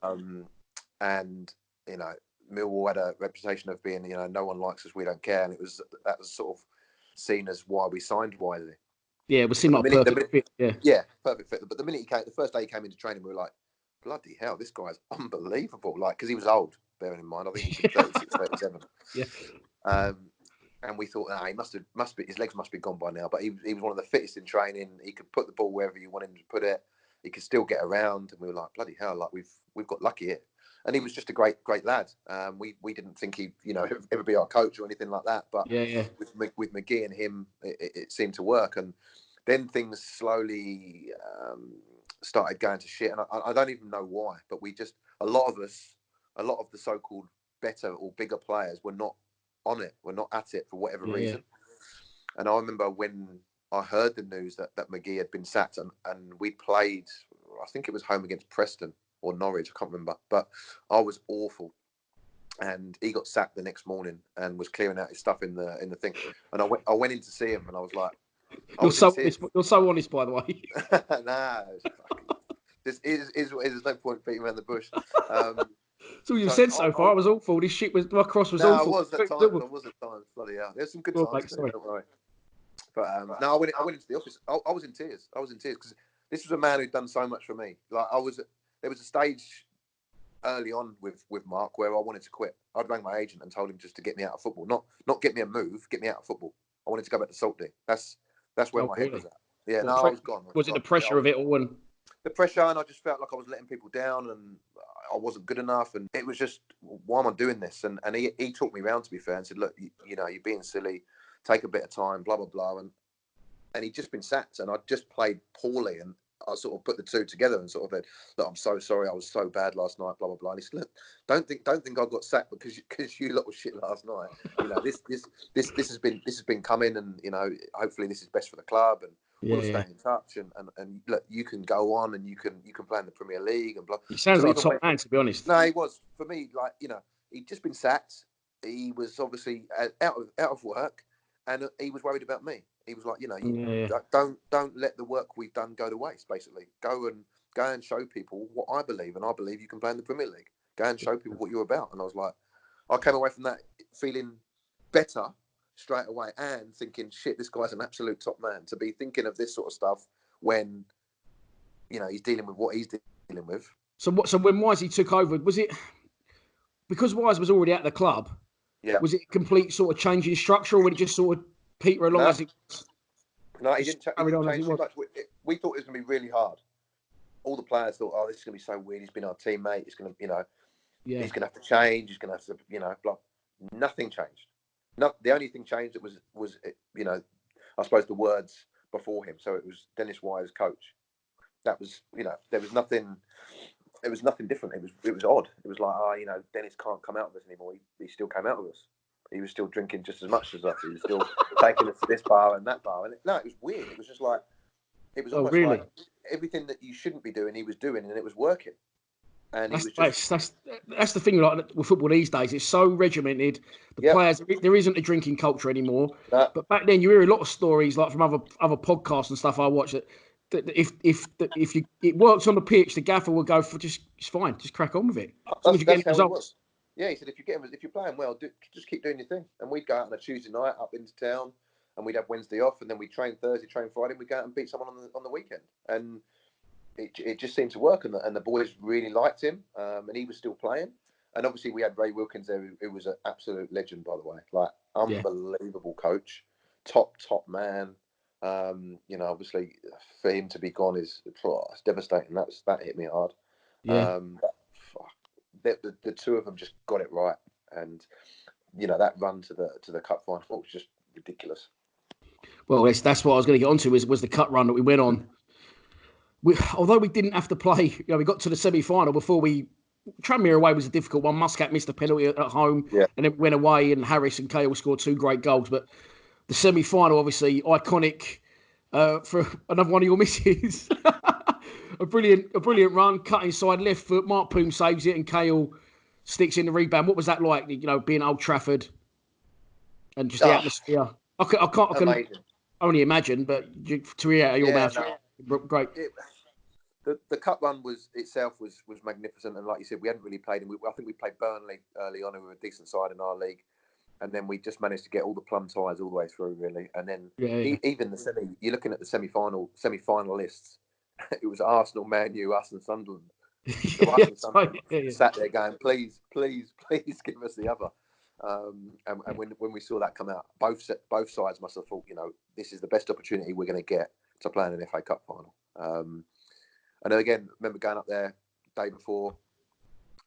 And you know, Millwall had a reputation of being, you know, no one likes us, we don't care, and that was sort of seen as why we signed Wisey. Yeah, it was seen like a perfect fit. Yeah, perfect fit. But the first day he came into training, we were like, bloody hell, this guy's unbelievable. Like, because he was old, bearing in mind, I think he was 36, 37. Yeah. And we thought, he must be, his legs must be gone by now. But he was one of the fittest in training. He could put the ball wherever you want him to put it. He could still get around. And we were like, bloody hell, like we've got lucky here. And he was just a great lad. We didn't think he'd, you know, ever be our coach or anything like that. But with McGee and him, it seemed to work. And then things slowly started going to shit. And I don't even know why. But a lot of the so-called better or bigger players were not on it. Were not at it for whatever reason. And I remember when I heard the news that McGee had been sacked, and we played, I think it was home against Preston or Norwich, I can't remember, but I was awful. And he got sacked the next morning and was clearing out his stuff in the thing. And I went in to see him, and I was like, you're so honest, by the way. Nah, there's no point beating around the bush. So you've said so far. I was awful. This shit was, my cross was awful. I was at times. Bloody hell. There's some good times. Don't worry. But I went into the office. I was in tears. Because this was a man who'd done so much for me. Like, there was a stage early on with Mark where I wanted to quit. I'd rang my agent and told him just to get me out of football, not get me a move, get me out of football. I wanted to go back to Saltby. That's where my head was at. Yeah, I was gone. Was it the pressure of it all? And the pressure, and I just felt like I was letting people down, and I wasn't good enough, and it was just, why am I doing this? And he took me round, to be fair, and said, look, you know, you're being silly. Take a bit of time, blah blah blah, and he'd just been sacked, and I'd just played poorly, and I sort of put the two together and sort of said, look, I'm so sorry, I was so bad last night, blah blah blah. And he said, look, don't think I got sacked because you lot was shit last night. You know, this has been coming, and you know, hopefully this is best for the club, and we'll stay in touch, and look, you can go on, and you can play in the Premier League and blah. He sounds like a top man, to be honest. No, he was, for me, like, you know, he'd just been sacked. He was obviously out of work. And he was worried about me. He was like, you know, don't let the work we've done go to waste. Basically, go and show people what I believe, and I believe you can play in the Premier League. Go and show people what you're about. And I was like, I came away from that feeling better straight away, and thinking, shit, this guy's an absolute top man. To be thinking of this sort of stuff when, you know, he's dealing with what he's dealing with. So when Wisey took over, was it because Wise was already at the club? Yeah. Was it a complete sort of change in structure, or would it just sort of peter along as it? No, he didn't change too much. We thought it was going to be really hard. All the players thought, oh, this is going to be so weird. He's been our teammate. He's going to, you know, he's going to have to change. He's going to have to, you know, blah. Nothing changed. The only thing changed was you know, I suppose the words before him. So it was Dennis Wise, coach. That was, you know, there was nothing. It was nothing different. It was odd. It was like, you know, Dennis can't come out with us anymore. He still came out with us. He was still drinking just as much as us. He was still taking us to this bar and that bar. And it was weird. It was just like, it was almost like everything that you shouldn't be doing, he was doing, and it was working. And that's the thing, like, with football these days. It's so regimented. The players, there isn't a drinking culture anymore. But back then, you hear a lot of stories, like from other podcasts and stuff I watch, that if it works on the pitch, the gaffer will go for it's fine, just crack on with it. As long as you get results. Yeah, he said if you're playing well, just keep doing your thing. And we'd go out on a Tuesday night up into town, and we'd have Wednesday off, and then we'd train Thursday, train Friday, and we'd go out and beat someone on the weekend. And it just seemed to work, and the boys really liked him, and he was still playing. And obviously we had Ray Wilkins there, who was an absolute legend, by the way, like unbelievable coach, top man. Obviously for him to be gone is it's devastating. That hit me hard. Yeah. The two of them just got it right, and that run to the cup final was just ridiculous. Well, that's what I was going to get onto was the cup run that we went on. Although we didn't have to play, we got to the semi-final before Tranmere away was a difficult one. Muscat missed a penalty at home, and then went away, and Harris and Cahill scored 2 great goals. But the semi-final, obviously, iconic for another one of your misses. a brilliant run, cut inside left foot. Mark Poom saves it, and Cahill sticks in the rebound. What was that like? Being Old Trafford and just the atmosphere. I can only imagine, but to hear out of your mouth, great. The cup run was magnificent, and like you said, we hadn't really played, and I think we played Burnley early on, who were a decent side in our league, and then we just managed to get all the plum ties all the way through, really. And then even the semi, you're looking at the semi-finalists. It was Arsenal, Man U, us, and Sunderland. So sat there going, please give us the other. And when we saw that come out, both sides must have thought, this is the best opportunity we're going to get to play in an FA Cup final. And then again, I remember going up there the day before,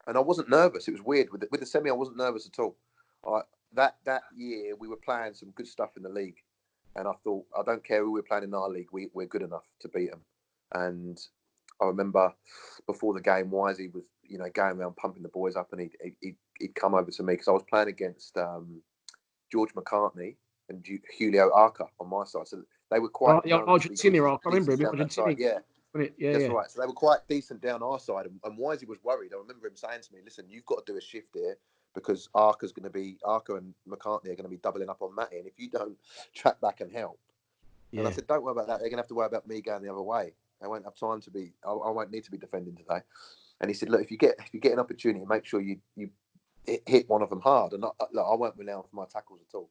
and I wasn't nervous. It was weird with the semi. I wasn't nervous at all. That year we were playing some good stuff in the league, and I thought, I don't care who we're playing in our league, we're good enough to beat them. And I remember before the game, Wisey was going around pumping the boys up, and he'd come over to me because I was playing against George McCartney and Julio Arca on my side, so they were quite. Argentina, I remember him. Argentina. Yeah. That's right. So they were quite decent down our side, and Wisey was worried. I remember him saying to me, "Listen, you've got to do a shift here because Arca and McCartney are going to be doubling up on Matty, and if you don't track back and help." And I said, "Don't worry about that. They're going to have to worry about me going the other way. I won't have time to be. I won't need to be defending today." And he said, "Look, if you get an opportunity, make sure you hit one of them hard." And I won't rely on my tackles at all.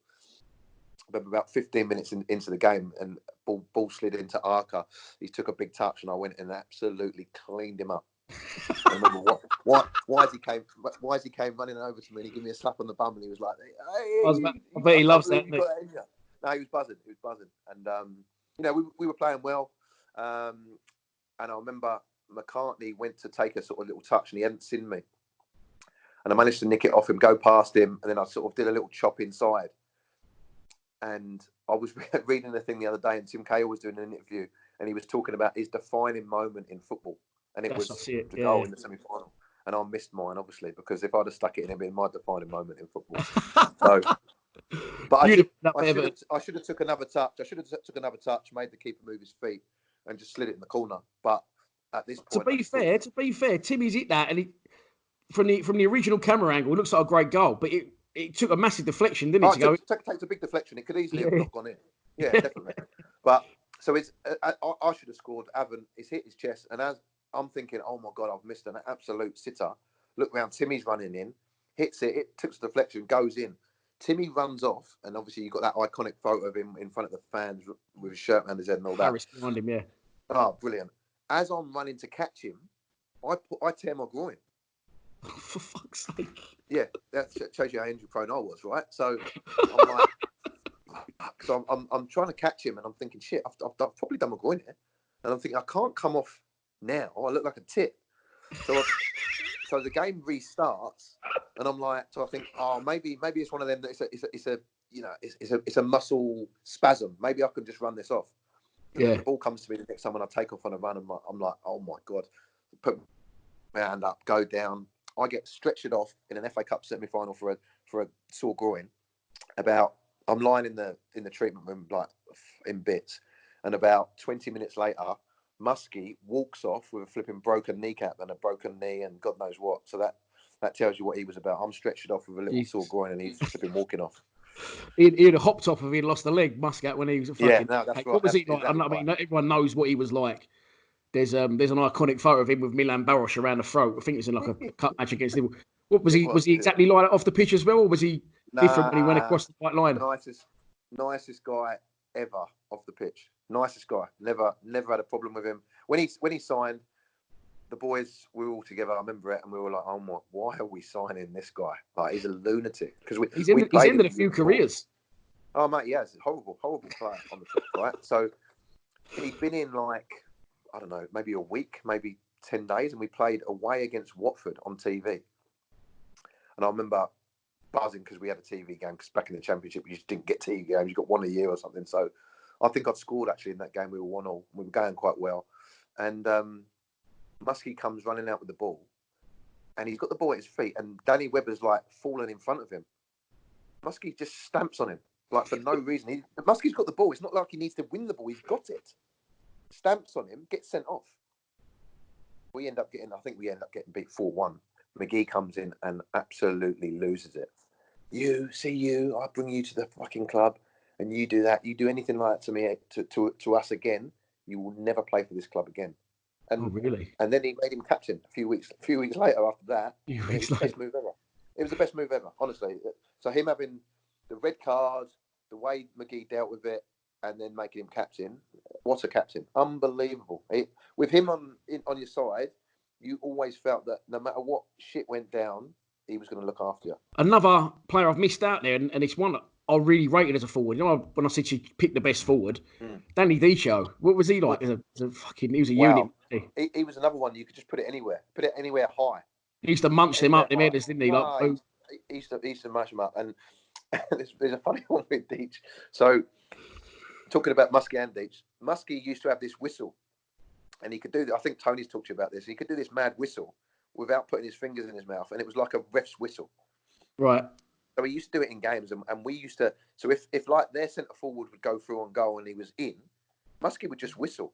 But about 15 minutes into the game, and ball slid into Arca. He took a big touch, and I went and absolutely cleaned him up. I remember Wisey came running over to me, and he gave me a slap on the bum, and he was like, "Hey, I bet he loves that." No, he was buzzing. And we were playing well. And I remember McCartney went to take a sort of little touch, and he hadn't seen me. And I managed to nick it off him, go past him, and then I sort of did a little chop inside. And I was reading the thing the other day, and Tim Cahill was doing an interview, and he was talking about his defining moment in football, and it was the goal in the semi-final. And I missed mine, obviously, because if I'd have stuck it in, it'd been my defining moment in football. So, but I should have took another touch. I should have took another touch, made the keeper move his feet, and just slid it in the corner. But at this point, to be fair, Timmy's hit that, and from the original camera angle, it looks like a great goal, but it took a massive deflection, didn't it? It takes a big deflection. It could easily have not gone in. Yeah, definitely. But so it's I should have scored. It's hit his chest, and as I'm thinking, oh my God, I've missed an absolute sitter. Look round, Timmy's running in, hits it. It took the deflection, goes in. Timmy runs off, and obviously you've got that iconic photo of him in front of the fans with his shirt around his head and all that. Harris behind him, yeah. Oh, brilliant! As I'm running to catch him, I tear my groin. For fuck's sake. Yeah, that shows you how injury prone I was, right? So I'm like, so I'm trying to catch him, and I'm thinking, shit, I've probably done my groin here, and I'm thinking I can't come off now. I look like a tit. So the game restarts, and I'm like, so I think, oh, maybe it's one of them that it's a muscle spasm. Maybe I can just run this off. And the ball comes to me the next time, and I take off on a run, and I'm like, oh my God, put my hand up, go down. I get stretchered off in an FA Cup semi-final for a sore groin. I'm lying in the treatment room like in bits, and about 20 minutes later, Muskie walks off with a flipping broken kneecap and a broken knee and God knows what. So that tells you what he was about. I'm stretched off with a little sore groin, and he's flipping walking off. He'd have hopped off if he'd lost the leg, Muscat, when he was a fucking... Yeah, no, that's right. What was he like? Exactly, I mean, everyone knows what he was like. There's an iconic photo of him with Milan Baros around the throat. I think it's in like a cup match against Liverpool. What was It he? Was he exactly like that off the pitch as well, or was he different when he went Nah, across the white line? nicest guy ever off the pitch. Nicest guy. Never had a problem with him. When he signed, the boys, we were all together. I remember it, and we were like, "Oh my, why are we signing this guy? Like, he's a lunatic." Because He's ended a few careers. Oh mate, yeah, he's a horrible player on the pitch, right? So he'd been in like, I don't know, maybe a week, maybe 10 days, and we played away against Watford on TV. And I remember buzzing because we had a TV game, because back in the Championship we just didn't get TV games. You got one a year or something. So I think I'd scored actually in that game. We were 1-1. We were going quite well. And Muskie comes running out with the ball, and he's got the ball at his feet, and Danny Webber's like falling in front of him. Muskie just stamps on him, like for no reason. Muskie's got the ball. It's not like he needs to win the ball. He's got it. Stamps on him, gets sent off. I think we end up getting beat 4-1. McGee comes in and absolutely loses it. I bring you to the fucking club, and you do that. You do anything like that to me, to us again, you will never play for this club again. And, oh, really? And then he made him captain a few weeks later after that. It was the best move ever. It was the best move ever, honestly. So him having the red card, the way McGee dealt with it, and then making him captain. What a captain. Unbelievable. With him on your side, you always felt that no matter what shit went down, he was going to look after you. Another player I've missed out there, and it's one I really rated as a forward. You know, when I said you picked the best forward, Danny Dicho. What was he like? He was a unit. He was another one you could just put it anywhere high. He used to munch them up, them headers, didn't he? He used to munch them up. And there's a funny one with Deech. So, talking about Muskie and Deech, Muskie used to have this whistle, and he could do that. I think Tony's talked to you about this. He could do this mad whistle without putting his fingers in his mouth, and it was like a ref's whistle. Right. So he used to do it in games, and we used to. So if like their centre forward would go through on goal and he was in, Muskie would just whistle,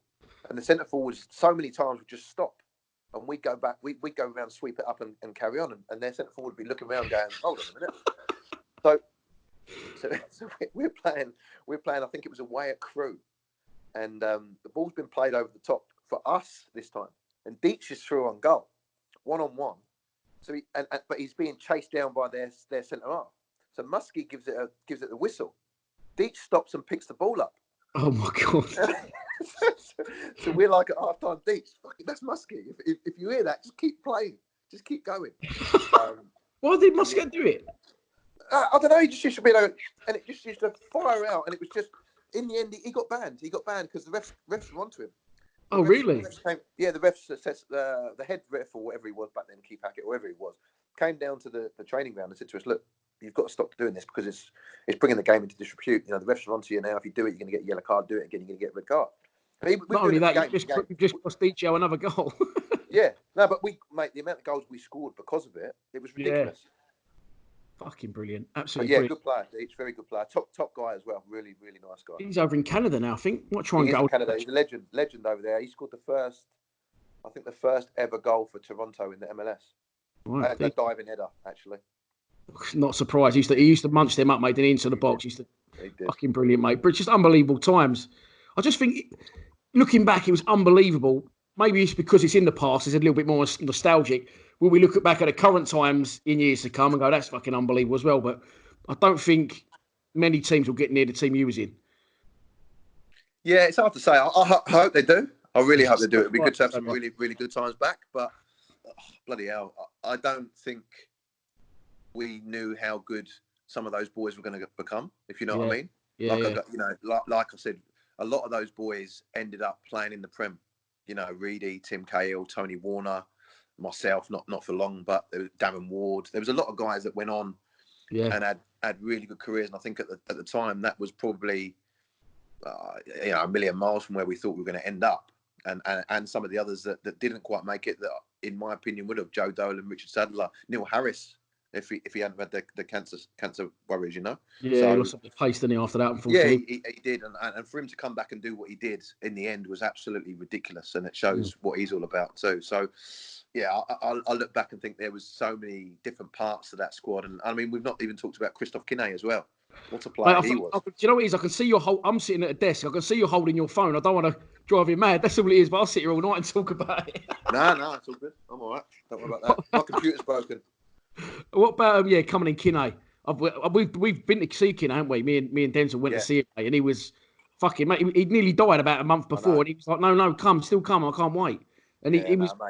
and the centre forwards so many times would just stop, and we'd go back. We'd go around, sweep it up, and carry on, and their centre forward would be looking around, going, "Hold on a minute." So we're playing. I think it was away at Crewe, and the ball's been played over the top for us this time, and Deech is through on goal, 1-on-1. So but he's being chased down by their centre half. So Muskie gives it the whistle. Deech stops and picks the ball up. Oh my god! So we're like at half time. Deech, that's Muskie. If you hear that, just keep playing. Just keep going. Why did Muskie do it? I don't know. He just used to be like, and it just used to fire out, and it was just. In the end, he got banned. He got banned because the refs were onto him. Really? The refs assessed, the head ref or whatever he was back then, Key Packet, whoever he was, came down to the training ground and said to us, "Look, you've got to stop doing this because it's bringing the game into disrepute. You know, the refs are onto you now. If you do it, you're going to get a yellow card. Do it again, you're going to get a red card." Not only that, you just cost Dicho another goal. Yeah, no, but the amount of goals we scored because of it was ridiculous. Yeah. Fucking brilliant. Absolutely brilliant. Good player. He's very good player. Top guy as well. Really, really nice guy. He's over in Canada now, I think. What trying goal? Canada. He's a legend over there. He scored the first ever goal for Toronto in the MLS. Right. A diving header, actually. Not surprised. He used to munch them up, mate, then into the box. He did. Fucking brilliant, mate. But it's just unbelievable times. I just think, looking back, it was unbelievable. Maybe it's because it's in the past. It's a little bit more nostalgic. Will we look back at the current times in years to come and go, that's fucking unbelievable as well? But I don't think many teams will get near the team you was in. Yeah, it's hard to say. I hope they do. I really hope they do. It'd be good to have some really, really good times back. But bloody hell, I don't think we knew how good some of those boys were going to become, if you know what I mean. Yeah, like I said, a lot of those boys ended up playing in the Prem. You know, Reedy, Tim Cahill, Tony Warner, myself, not for long, but there was Darren Ward. There was a lot of guys that went on and had really good careers. And I think at the time that was probably a million miles from where we thought we were going to end up. And some of the others that didn't quite make it, that in my opinion would have: Joe Dolan, Richard Sadler, Neil Harris, if he hadn't had the cancer worries, you know. Yeah, he lost the pace, didn't he, after that? Unfortunately. Yeah, he did, and for him to come back and do what he did in the end was absolutely ridiculous, and it shows what he's all about too. So, yeah, I look back and think there was so many different parts to that squad, and I mean we've not even talked about Christophe Keane'S as well. What a player he was. Do you know what it is? I can see I'm sitting at a desk. I can see you're holding your phone. I don't want to drive you mad. That's all it is. But I'll sit here all night and talk about it. No, it's all good. I'm all right. Don't worry about that. My computer's broken. What about coming in Keane? We've been to see Keane, haven't we? Me and Denzel went to see him, mate, and he was fucking mate. He nearly died about a month before, and he was like, "No, come, still come. I can't wait." And Yeah,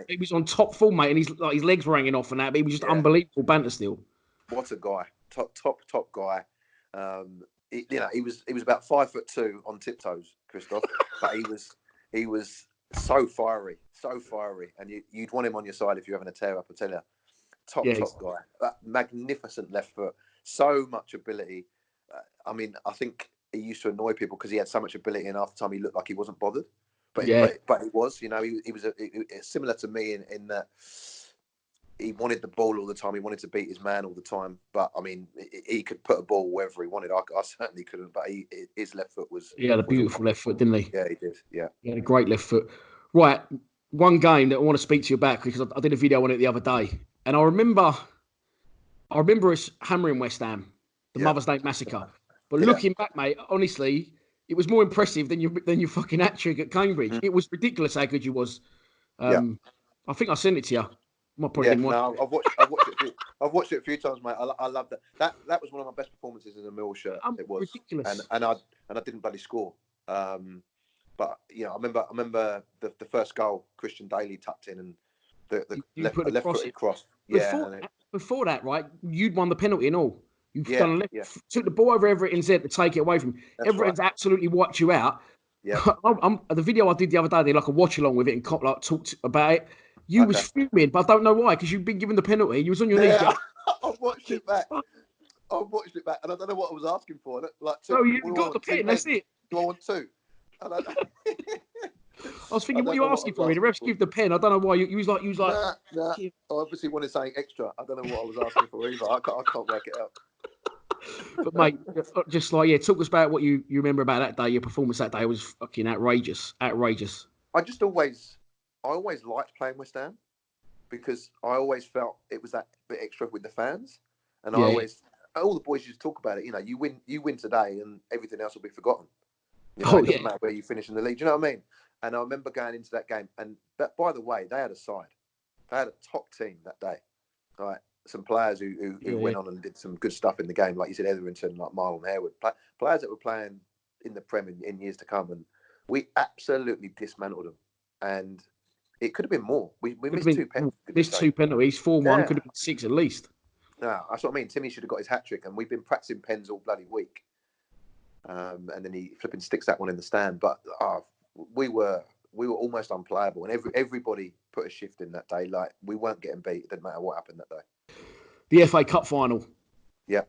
he was on top form, mate, and his legs were hanging off and that, but he was just unbelievable banter still. What a guy, top guy. He was about 5'2" on tiptoes, Christoph, but he was so fiery, and you'd want him on your side if you're having a tear up. I tell you, top guy, that magnificent left foot, so much ability. I think he used to annoy people because he had so much ability, and after time he looked like he wasn't bothered. But he was, he was similar to me in that he wanted the ball all the time. He wanted to beat his man all the time. But I mean, he could put a ball wherever he wanted. I certainly couldn't. But his left foot was. He had a beautiful left foot, didn't he? Yeah, he did. Yeah, he had a great left foot. Right, one game that I want to speak to you about because I did a video on it the other day, and I remember us hammering West Ham, the Mother's Day massacre. But looking back, mate, honestly, it was more impressive than your fucking hat-trick at Cambridge. It was ridiculous how good you was. I think I sent it to you. I've watched it a few times, mate. I love that. That was one of my best performances in a Millwall shirt. It was ridiculous, and I didn't bloody score. But I remember the first goal, Christian Daly tucked in, and the left-footed cross. Before that, right? You'd won the penalty and all. You've done took the ball over Everett and Zed to take it away from him. Everett's absolutely wiped you out. Yeah. The video I did the other day, they like a watch along with it and talked about it. You was fuming, but I don't know why, because you've been given the penalty. You was on your knees. I've watched it back. and I don't know what I was asking for. You got the pin. That's it. Do I want two? I was thinking, what are you asking for? The refs give the pen. I don't know why. You was like. Nah. I obviously wanted something extra. I don't know what I was asking for either. I can't work it out. But mate, just talk us about what you remember about that day. Your performance that day was fucking outrageous. I always liked playing West Ham because I always felt it was that bit extra with the fans, and all the boys used to talk about it. You win today, and everything else will be forgotten. It doesn't matter where you finish in the league. Do you know what I mean? And I remember going into that game, and by the way, they had a side. They had a top team that day. Right, some players who went on and did some good stuff in the game, like you said, Etherington, like Marlon Harewood, players that were playing in the Prem in years to come, and we absolutely dismantled them. And it could have been more. We missed two penalties. Missed two penalties. 4-1 could have been 6 at least. No, that's what I mean. Timmy should have got his hat trick, and we've been practicing pens all bloody week. And then he flipping sticks that one in the stand. But we were almost unplayable, and everybody put a shift in that day. Like, we weren't getting beat. It didn't matter what happened that day. The FA Cup final. Yeah.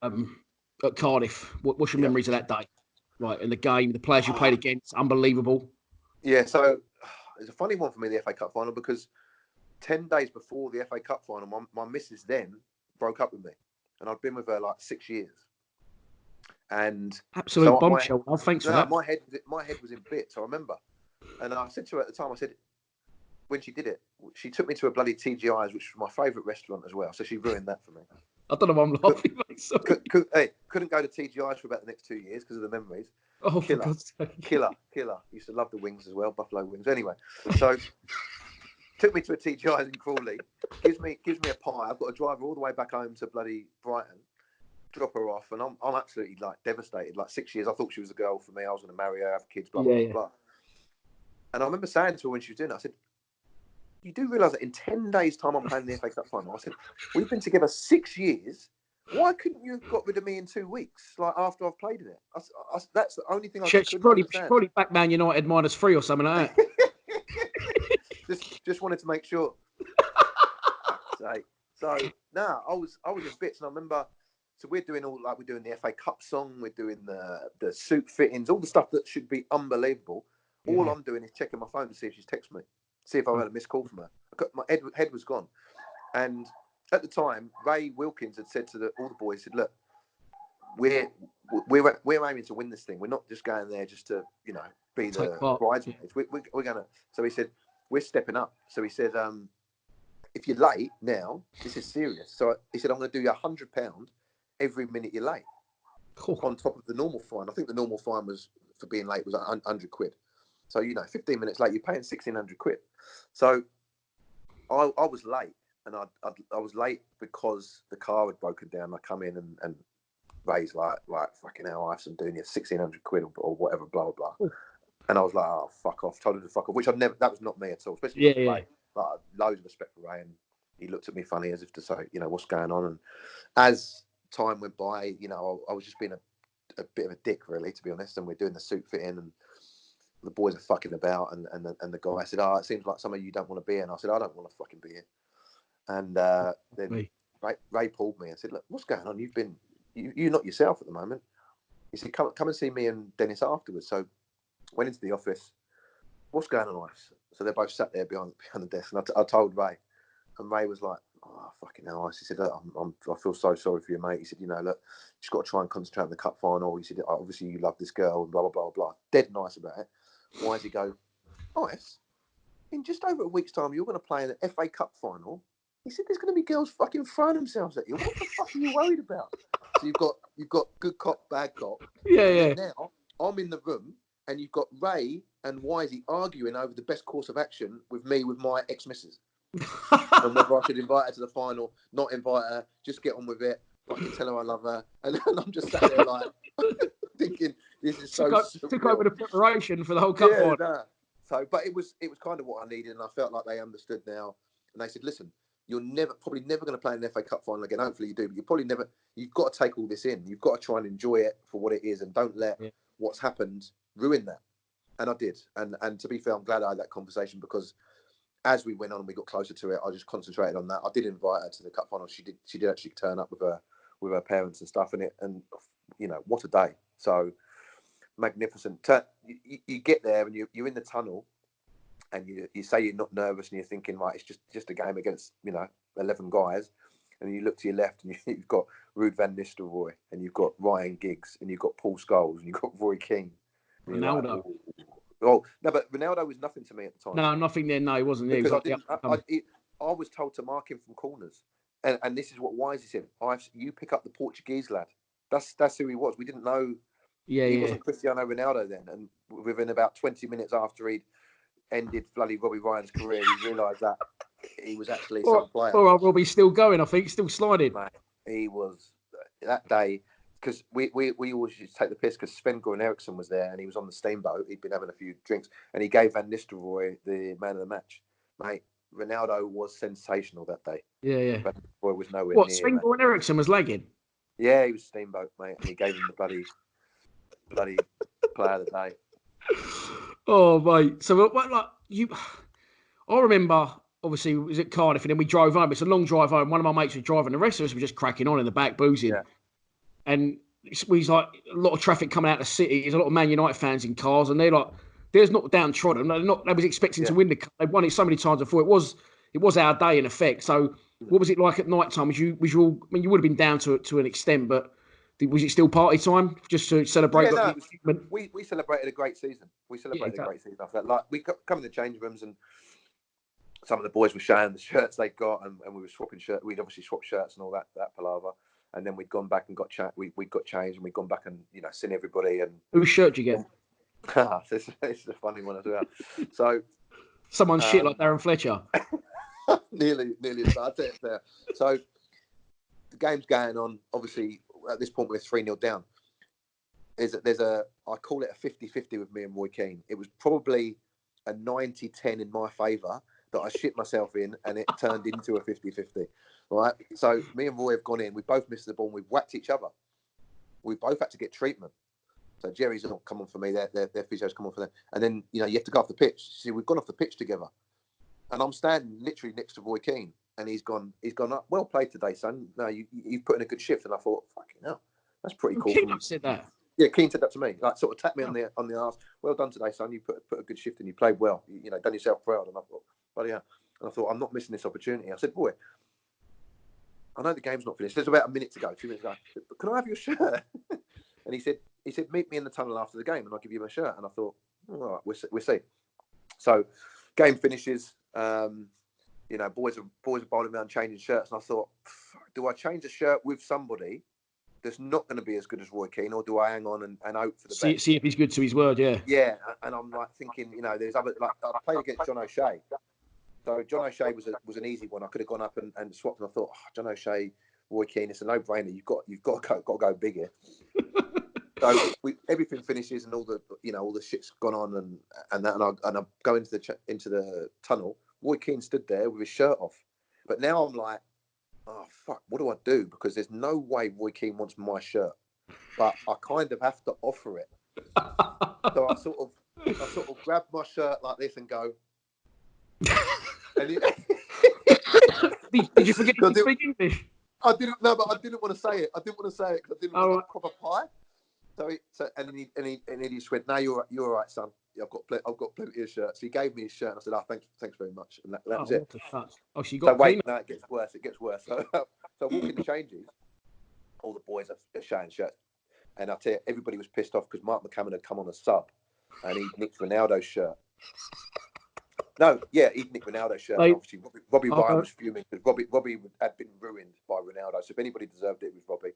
At Cardiff. What's your memories of that day? Right, and the game, the players you played against, unbelievable. Yeah, so it's a funny one for me, the FA Cup final, because 10 days before the FA Cup final, my missus then broke up with me, and I'd been with her like 6 years. And absolute bombshell. Thanks for that. My head was in bits. I remember, and I said to her at the time, I said, when she did it, she took me to a bloody TGI's, which was my favourite restaurant as well. So she ruined that for me. I don't know why I'm laughing. Couldn't go to TGI's for about the next 2 years because of the memories. Oh, Killer. Used to love the wings as well, buffalo wings. Anyway, so took me to a TGI's in Crawley. Gives me a pie. I've got to drive her all the way back home to bloody Brighton. Drop her off, and I'm absolutely like devastated. Like 6 years, I thought she was a girl for me. I was going to marry her, have kids, blah blah blah. And I remember saying to her when she was doing it, I said, "You do realise that in 10 days' time, I'm playing the FA Cup final." I said, "We've been together 6 years. Why couldn't you have got rid of me in 2 weeks? Like after I've played in it." That's the only thing I she probably back Man United -3 or something like that. just wanted to make sure. So no, I was in bits, and I remember. So we're doing the FA Cup song, we're doing the suit fittings, all the stuff that should be unbelievable. Yeah. All I'm doing is checking my phone to see if she's texted me, see if I had a missed call from her. My head was gone. And at the time, Ray Wilkins had said to all the boys, said, "Look, we're aiming to win this thing. We're not just going there just to, be the bridesmaids. We're going to." So he said, "We're stepping up." So he said, "If you're late now, this is serious." So he said, "I'm going to do you £100 every minute you're late, on top of the normal fine." I think the normal fine was for being late was £100. So 15 minutes late, you're paying £1,600. So I was late, I was late because the car had broken down. I come in and Ray's like fucking hell, I'm doing you 1,600 quid or whatever, blah blah blah. And I was like, oh fuck off, told him to fuck off. Which that was not me at all, especially with Ray. Like, loads of respect for Ray, and he looked at me funny as if to say, what's going on. And as time went by, I was just being a bit of a dick, really, to be honest. And we're doing the suit fitting, and the boys are fucking about, and the guy said, it seems like some of you don't want to be here. And I said, I don't want to fucking be here. And then Ray pulled me and said, look, what's going on? You're not yourself at the moment. He said, come and see me and Dennis afterwards. So went into the office. What's going on, Ice? So they both sat there behind the desk, and I told Ray, and Ray was like, oh fucking hell, Ice. He said, I feel so sorry for you, mate. He said, look, you just got to try and concentrate on the cup final. He said, obviously you love this girl, and blah blah blah blah. Dead nice about it. Why does he go, Ice? In just over a week's time, you're going to play in the FA Cup final. He said, there's going to be girls fucking throwing themselves at you. What the fuck are you worried about? So you've got good cop, bad cop. Yeah. Now I'm in the room, and you've got Ray and Wisey arguing over the best course of action with my ex-missus. And whether I should invite her to the final, not invite her, just get on with it. Fucking tell her I love her. And I'm just sat there like thinking, this is so took over the preparation for the whole cup final. Nah. So, but it was kind of what I needed, and I felt like they understood now. And they said, listen, you're probably never going to play in the FA Cup final again. Hopefully you do, but you've got to take all this in. You've got to try and enjoy it for what it is, and don't let what's happened ruin that. And I did. And to be fair, I'm glad I had that conversation, because as we went on and we got closer to it, I just concentrated on that. I did invite her to the cup final. She did actually turn up with her parents and stuff in it. And, what a day. So magnificent. You get there and you're in the tunnel, and you say you're not nervous, and you're thinking, right, it's just a game against 11 guys, and you look to your left and you've got Ruud van Nistelrooy, and you've got Ryan Giggs, and you've got Paul Scholes, and you've got Roy Keane. Ronaldo. Like, oh no, but Ronaldo was nothing to me at the time. No, nothing there. No, he wasn't there. Because I was told to mark him from corners, and this is what Wisey said. You pick up the Portuguese lad. That's who he was. We didn't know. He wasn't Cristiano Ronaldo then, and within about 20 minutes after he'd ended bloody Robbie Ryan's career, we realised that he was actually some player. Poor old Robbie's still going, I think, still sliding. Mate, he was that day, because we always used to take the piss, because Sven-Goran Eriksson was there, and he was on the steamboat. He'd been having a few drinks, and he gave Van Nistelrooy the man of the match. Mate, Ronaldo was sensational that day. Yeah. Van Nistelrooy was nowhere near. Sven-Goran Eriksson was lagging? Yeah, he was steamboat, mate, and he gave him the bloody player of the day. Oh, mate. So, I remember, obviously, it was at Cardiff, and then we drove home. It's a long drive home. One of my mates was driving. The rest of us were just cracking on in the back, boozing. Yeah. And we like a lot of traffic coming out of the city. There's a lot of Man United fans in cars, and they're like, there's not downtrodden. They was expecting to win the cup. They won it so many times before. It was our day, in effect. So, what was it like at night time? Was you all? I mean, you would have been down to an extent, but was it still party time just to celebrate? Yeah, we celebrated a great season. We celebrated a great season after that. Like, we come in the change rooms, and some of the boys were showing the shirts they got, and we were swapping shirts. We'd obviously swapped shirts and all that palaver. And then we'd gone back and got we got changed, and we'd gone back and seen everybody. And whose shirt did you get? This is a funny one as well. So someone shit like Darren Fletcher. nearly. I'll tell you there. So the game's going on. Obviously, at this point we're 3-0 down. I call it a 50-50 with me and Roy Keane. It was probably a 90-10 in my favour that I shit myself in, and it turned into a 50-50. Right, so me and Roy have gone in. We both missed the ball. And we've whacked each other. We both had to get treatment. So Jerry's not come on for me. Their physio's come on for them. And then you have to go off the pitch. See, we've gone off the pitch together, and I'm standing literally next to Roy Keane, and he's gone up. Well played today, son. No, you've put in a good shift. And I thought, fucking hell, that's pretty cool. Keane said that. Yeah, Keane said that to me. Like, sort of tapped me on the arse. Well done today, son. You put a good shift and you played well. Done yourself proud. And I thought, bloody hell. And I thought, I'm not missing this opportunity. I said, boy, I know the game's not finished. There's about a minute to go, 2 minutes to go. But can I have your shirt? And he said, meet me in the tunnel after the game, and I'll give you my shirt. And I thought, all right, we'll see. So, game finishes. Boys are bowling around changing shirts, and I thought, do I change a shirt with somebody that's not going to be as good as Roy Keane, or do I hang on and hope for the best? See if he's good to his word, yeah. Yeah, and I'm like thinking, there's other, like I played against John O'Shea. So John O'Shea was an easy one. I could have gone up and swapped, and I thought, John O'Shea, Roy Keane, it's a no-brainer. You've got to go big here. So everything finishes, and all the shit's gone on, and I go into the tunnel. Roy Keane stood there with his shirt off, but now I'm like, oh fuck, what do I do? Because there's no way Roy Keane wants my shirt, but I kind of have to offer it. So I sort of grab my shirt like this and go. And Did you forget to speak English? I didn't. No, but I didn't want to say it. I didn't want to say it because I didn't want a proper pie. And then he just went, "No, you're all right, son. I've got plenty of shirts." So he gave me his shirt, and I said, "Oh, thanks very much." And that was it. Oh, so you got. So wait, no, it gets worse. It gets worse. So I walk in the changes. All the boys are showing shirts, and I tell you, everybody was pissed off because Mark McCammon had come on a sub, and he nicked Ronaldo's shirt. No, yeah, he nicked Ronaldo's shirt. Obviously, Robbie Ryan was fuming because Robbie had been ruined by Ronaldo. So if anybody deserved it was Robbie.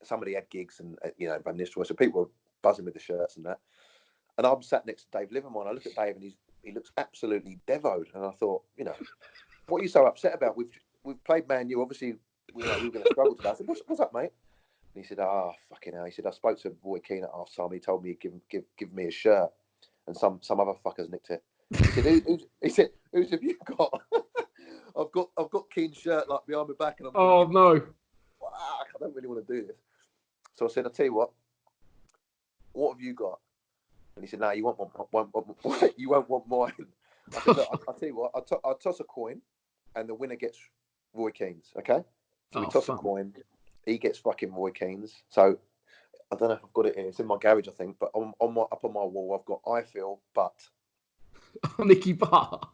Somebody had gigs and Van Nistelrooy, so people were buzzing with the shirts and that. And I'm sat next to Dave Livermore. I look at Dave, and he looks absolutely devoed. And I thought, what are you so upset about? We've played Man U. Obviously, we were going to struggle today. I said, what's up, mate? And he said, fucking hell. He said, I spoke to Roy Keane at half time. He told me he'd give me a shirt, and some other fuckers nicked it. He said, who's have you got? I've got Keane's shirt like behind my back, and I'm thinking, no, I don't really want to do this. So I said, I'll tell you what have you got? And he said, no, you won't want mine. I said, look, I'll tell you what, I'll toss a coin, and the winner gets Roy Keane's, okay? So we toss a coin, he gets fucking Roy Keane's. So I don't know if I've got it here. It's in my garage, I think, but up on my wall, I've got Ifill, but Nicky Butt.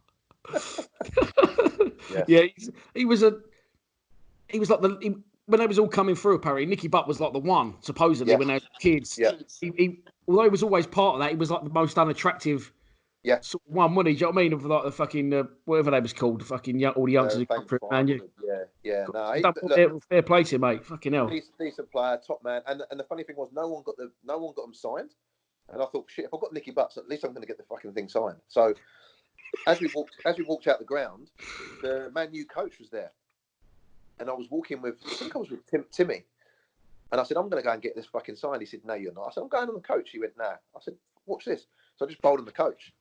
Yes. Yeah, he was like when they was all coming through, apparently, Nicky Butt was like the one, supposedly, when they were kids. Yeah. He, although he was always part of that, he was like the most unattractive sort of one, wasn't he? Do you know what I mean? Of like the fucking, whatever they was called, the fucking, all the youngsters who come through, man. Yeah. No, fair play to him, mate. Fucking hell. Decent player, top man. And the funny thing was, no one got him signed. And I thought, shit, if I've got Nicky Butts, at least I'm going to get the fucking thing signed. So as we walked out the ground, the Man U coach was there. And I was walking with, I think I was with Timmy. And I said, I'm going to go and get this fucking signed. He said, no, you're not. I said, I'm going on the coach. He went, nah. I said, watch this. So I just bowled on the coach.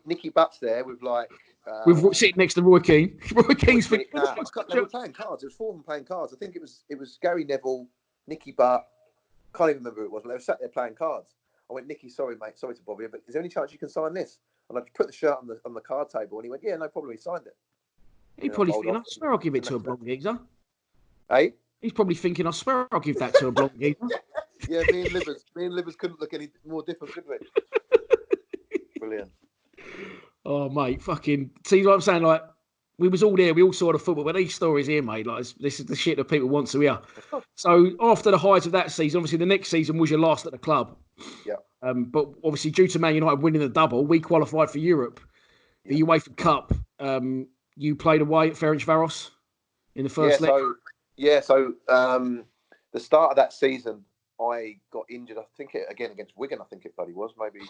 Nicky Butt's there with like... We're sitting next to Roy Keane. Roy Keane's... They were playing cards. It was 4 of them playing cards. I think it was Gary Neville, Nicky Butt. Can't even remember who it was. But they were sat there playing cards. I went, Nicky, sorry, mate. Sorry to bother you, but is there any chance you can sign this? And I put the shirt on the card table, and he went, yeah, no problem. He signed it. He's probably thinking, I swear I'll give it to a blonde geezer. Hey? He's probably thinking, I swear I'll give that to a blonde geezer. Yeah, me and Livers couldn't look any more different, could we? Brilliant. Oh, mate, fucking... See what I'm saying? Like, we was all there, we all saw the football, but these stories here, mate, like, this is the shit that people want to hear. So, after the highs of that season, obviously the next season was your last at the club. Yeah. But obviously, due to Man United winning the double, we qualified for Europe. The UEFA Cup, you played away at Ferencváros in the first leg. So the start of that season, I got injured. I think again against Wigan. I think it bloody was. Maybe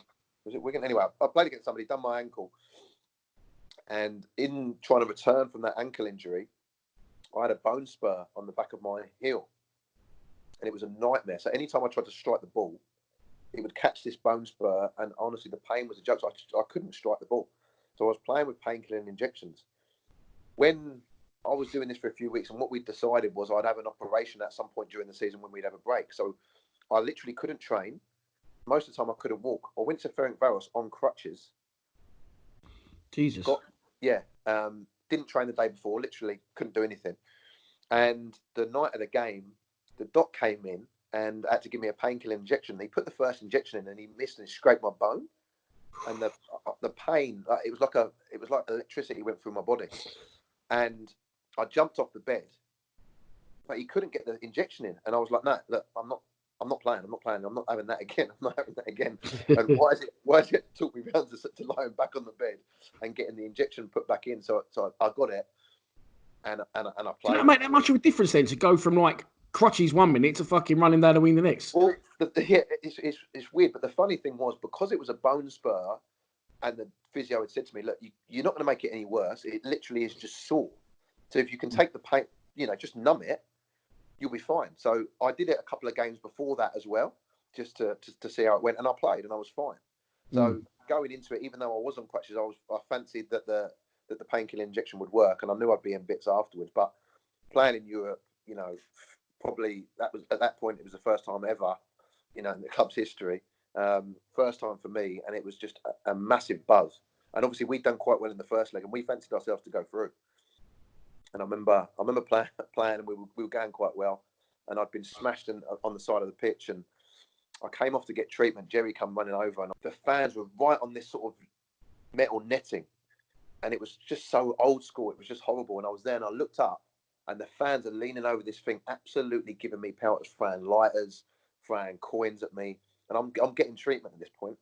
was it Wigan? Anyway, I played against somebody, done my ankle, and in trying to return from that ankle injury, I had a bone spur on the back of my heel, and it was a nightmare. So anytime I tried to strike the ball, it would catch this bone spur, and honestly, the pain was a joke. So I couldn't strike the ball. So I was playing with painkiller and injections. When I was doing this for a few weeks, and what we decided was I'd have an operation at some point during the season when we'd have a break. So I literally couldn't train. Most of the time I couldn't walk. I went to Ferencváros on crutches. Jesus. Didn't train the day before, literally couldn't do anything. And the night of the game, the doc came in and had to give me a painkiller injection. He put the first injection in and he missed and he scraped my bone. And the pain, it was like electricity went through my body. And I jumped off the bed, but he couldn't get the injection in. And I was like, no, look, I'm not playing. I'm not having that again. And why is it took me round to lying back on the bed and getting the injection put back in? So I got it, and I played. Do you not make that much of a difference then to go from like crutches 1 minute to fucking running down the wing the next? Well, it's weird. But the funny thing was, because it was a bone spur, And the physio had said to me, look, you're not going to make it any worse. It literally is just sore. So if you can take the pain, just numb it, you'll be fine. So I did it a couple of games before that as well, just to see how it went. And I played and I was fine. So going into it, even though I was on crutches, I fancied that the painkiller injection would work, and I knew I'd be in bits afterwards. But playing in Europe, probably that was at that point, it was the first time ever, in the club's history. First time for me, and it was just a massive buzz. And obviously we'd done quite well in the first leg, and we fancied ourselves to go through. And I remember playing, and we were going quite well. And I'd been smashed on the side of the pitch, and I came off to get treatment. Jerry come running over, and the fans were right on this sort of metal netting, and it was just so old school. It was just horrible. And I was there, and I looked up, and the fans are leaning over this thing, absolutely giving me pelters, throwing lighters, throwing coins at me, and I'm getting treatment at this point.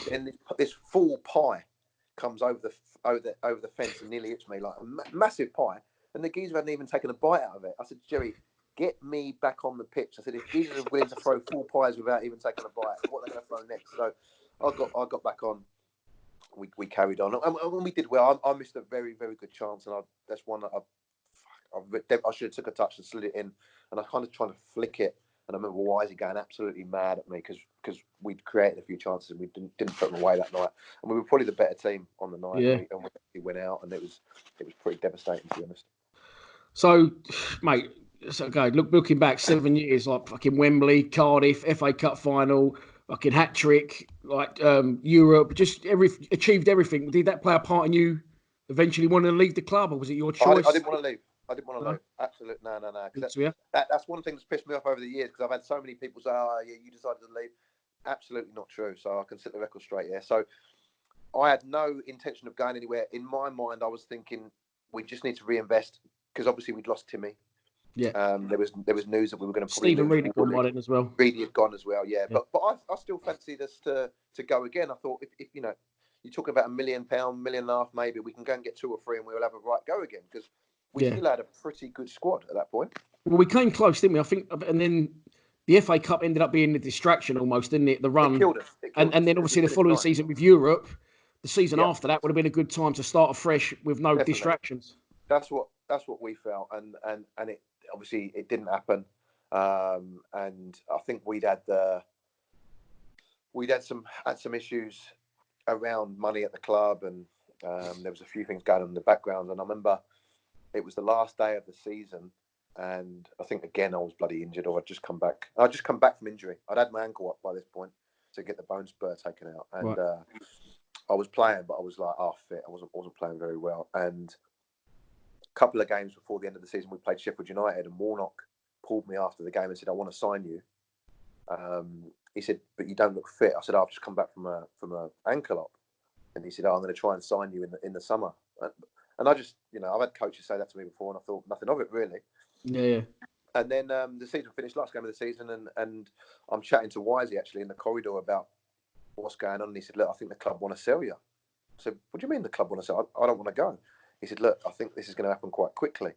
Then this full pie comes over the fence and nearly hits me, like a massive pie. And the geezer hadn't even taken a bite out of it. I said, Jerry, get me back on the pitch. I said, if geezers are willing to throw full pies without even taking a bite, what are they going to throw next? So I got back on. We carried on, and we did well. I missed a very, very good chance, and that's one that I should have took a touch and slid it in, and I kind of trying to flick it. And I remember Wisey going absolutely mad at me because we'd created a few chances and we didn't put them away that night. And we were probably the better team on the night. Yeah. And we went out, and it was pretty devastating, to be honest. So, mate, okay, looking back 7 years, like fucking Wembley, Cardiff, FA Cup final, fucking hat trick, like Europe, just achieved everything. Did that play a part in you eventually wanting to leave the club, or was it your choice? I didn't want to leave. No? Absolutely, no. That's one thing that's pissed me off over the years, because I've had so many people say, "Oh, yeah, you decided to leave." Absolutely not true. So I can set the record straight here. So I had no intention of going anywhere. In my mind, I was thinking we just need to reinvest, because obviously we'd lost Timmy. Yeah. There was news that we were going to probably Stephen Reed had gone by then as well. Reedy had gone as well. Yeah. But I still fancied us to go again. I thought if you're talking about £1 million, £1.5 million, maybe we can go and get 2 or 3, and we'll have a right go again, because we still had a pretty good squad at that point. Well, we came close, didn't we? I think, and then the FA Cup ended up being a distraction almost, didn't it? The run. It killed us. And then obviously the following season with Europe, the season after that would have been a good time to start afresh with no distractions. That's what we felt, and it obviously it didn't happen. And I think we'd had some issues around money at the club, and there was a few things going on in the background. And I remember it was the last day of the season, and I think again I was bloody injured, or I'd just come back from injury. I'd had my ankle up by this point to get the bone spur taken out, and I was playing, but I was like half fit. I wasn't playing very well. And a couple of games before the end of the season, we played Sheffield United, and Warnock pulled me after the game and said, "I want to sign you." He said, "But you don't look fit." I said, "I've just come back from a ankle op," and he said, "I'm going to try and sign you in the summer." And I just, I've had coaches say that to me before, and I thought nothing of it really. Yeah. And then the season finished, last game of the season, and I'm chatting to Wisey actually in the corridor about what's going on. And he said, "Look, I think the club want to sell you." I said, "What do you mean the club want to sell? I don't want to go." He said, "Look, I think this is going to happen quite quickly."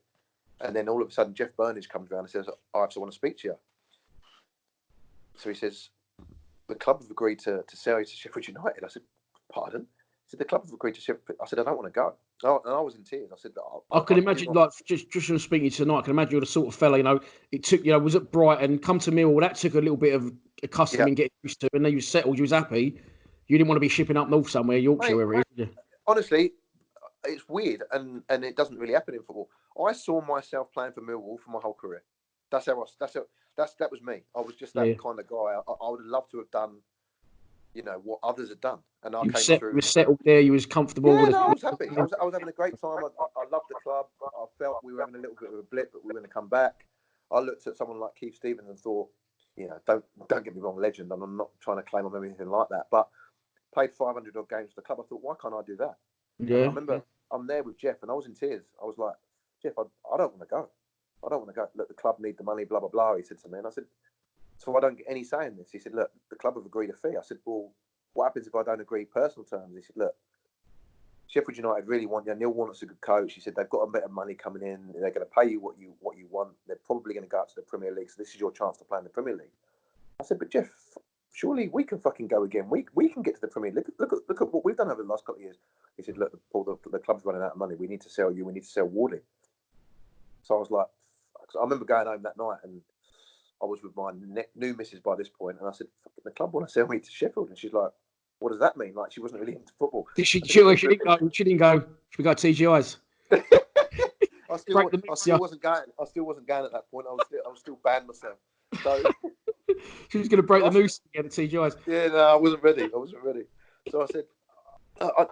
And then all of a sudden, Jeff Burnage comes around and says, "I also want to speak to you." So he says, "The club have agreed to sell you to Sheffield United." I said, "Pardon?" He said, "The club have agreed to Sheffield." I said, "I don't want to go." And I was in tears. I said, I can imagine, like, just from speaking to you tonight, I can imagine you're the sort of fella, it took, was at Brighton, come to Millwall, that took a little bit of accustoming, getting used to, and then you was settled, you was happy. You didn't want to be shipping up north somewhere, Yorkshire, wherever it is. Honestly, it's weird, and it doesn't really happen in football. I saw myself playing for Millwall for my whole career. That was me. I was just that kind of guy. I would have loved to have done, what others had done. And I came through. You were settled there. You was comfortable. Yeah, I was happy. I was having a great time. I loved the club. I felt we were having a little bit of a blip, but we were going to come back. I looked at someone like Keith Stevens and thought, don't get me wrong, legend. And I'm not trying to claim I'm anything like that, but played 500 odd games for the club. I thought, why can't I do that? Yeah. And I remember I'm there with Jeff, and I was in tears. I was like, "Jeff, I don't want to go. I don't want to go. Look, the club need the money, blah, blah, blah." He said to me, and I said, "So I don't get any say in this?" He said, "Look, the club have agreed a fee." I said, "Well, what happens if I don't agree personal terms?" He said, "Look, Sheffield United really want you. Neil Warnock's a good coach." He said, "They've got a bit of money coming in. They're going to pay you what you want. They're probably going to go up to the Premier League. So this is your chance to play in the Premier League." I said, "But Jeff, surely we can fucking go again. We can get to the Premier League. Look at what we've done over the last couple of years. He said, look, Paul, the club's running out of money. We need to sell you. We need to sell Wardley. So I was like, I remember going home that night and I was with my new missus by this point, and I said, fucking the club want to sell me to Sheffield. And she's like, what does that mean? Like, she wasn't really into football. She didn't go, should we go TGI's? I still wasn't going at that point. I was still banned myself. So she was going to break the news again at TGI's. Yeah, no, I wasn't ready. So I said, I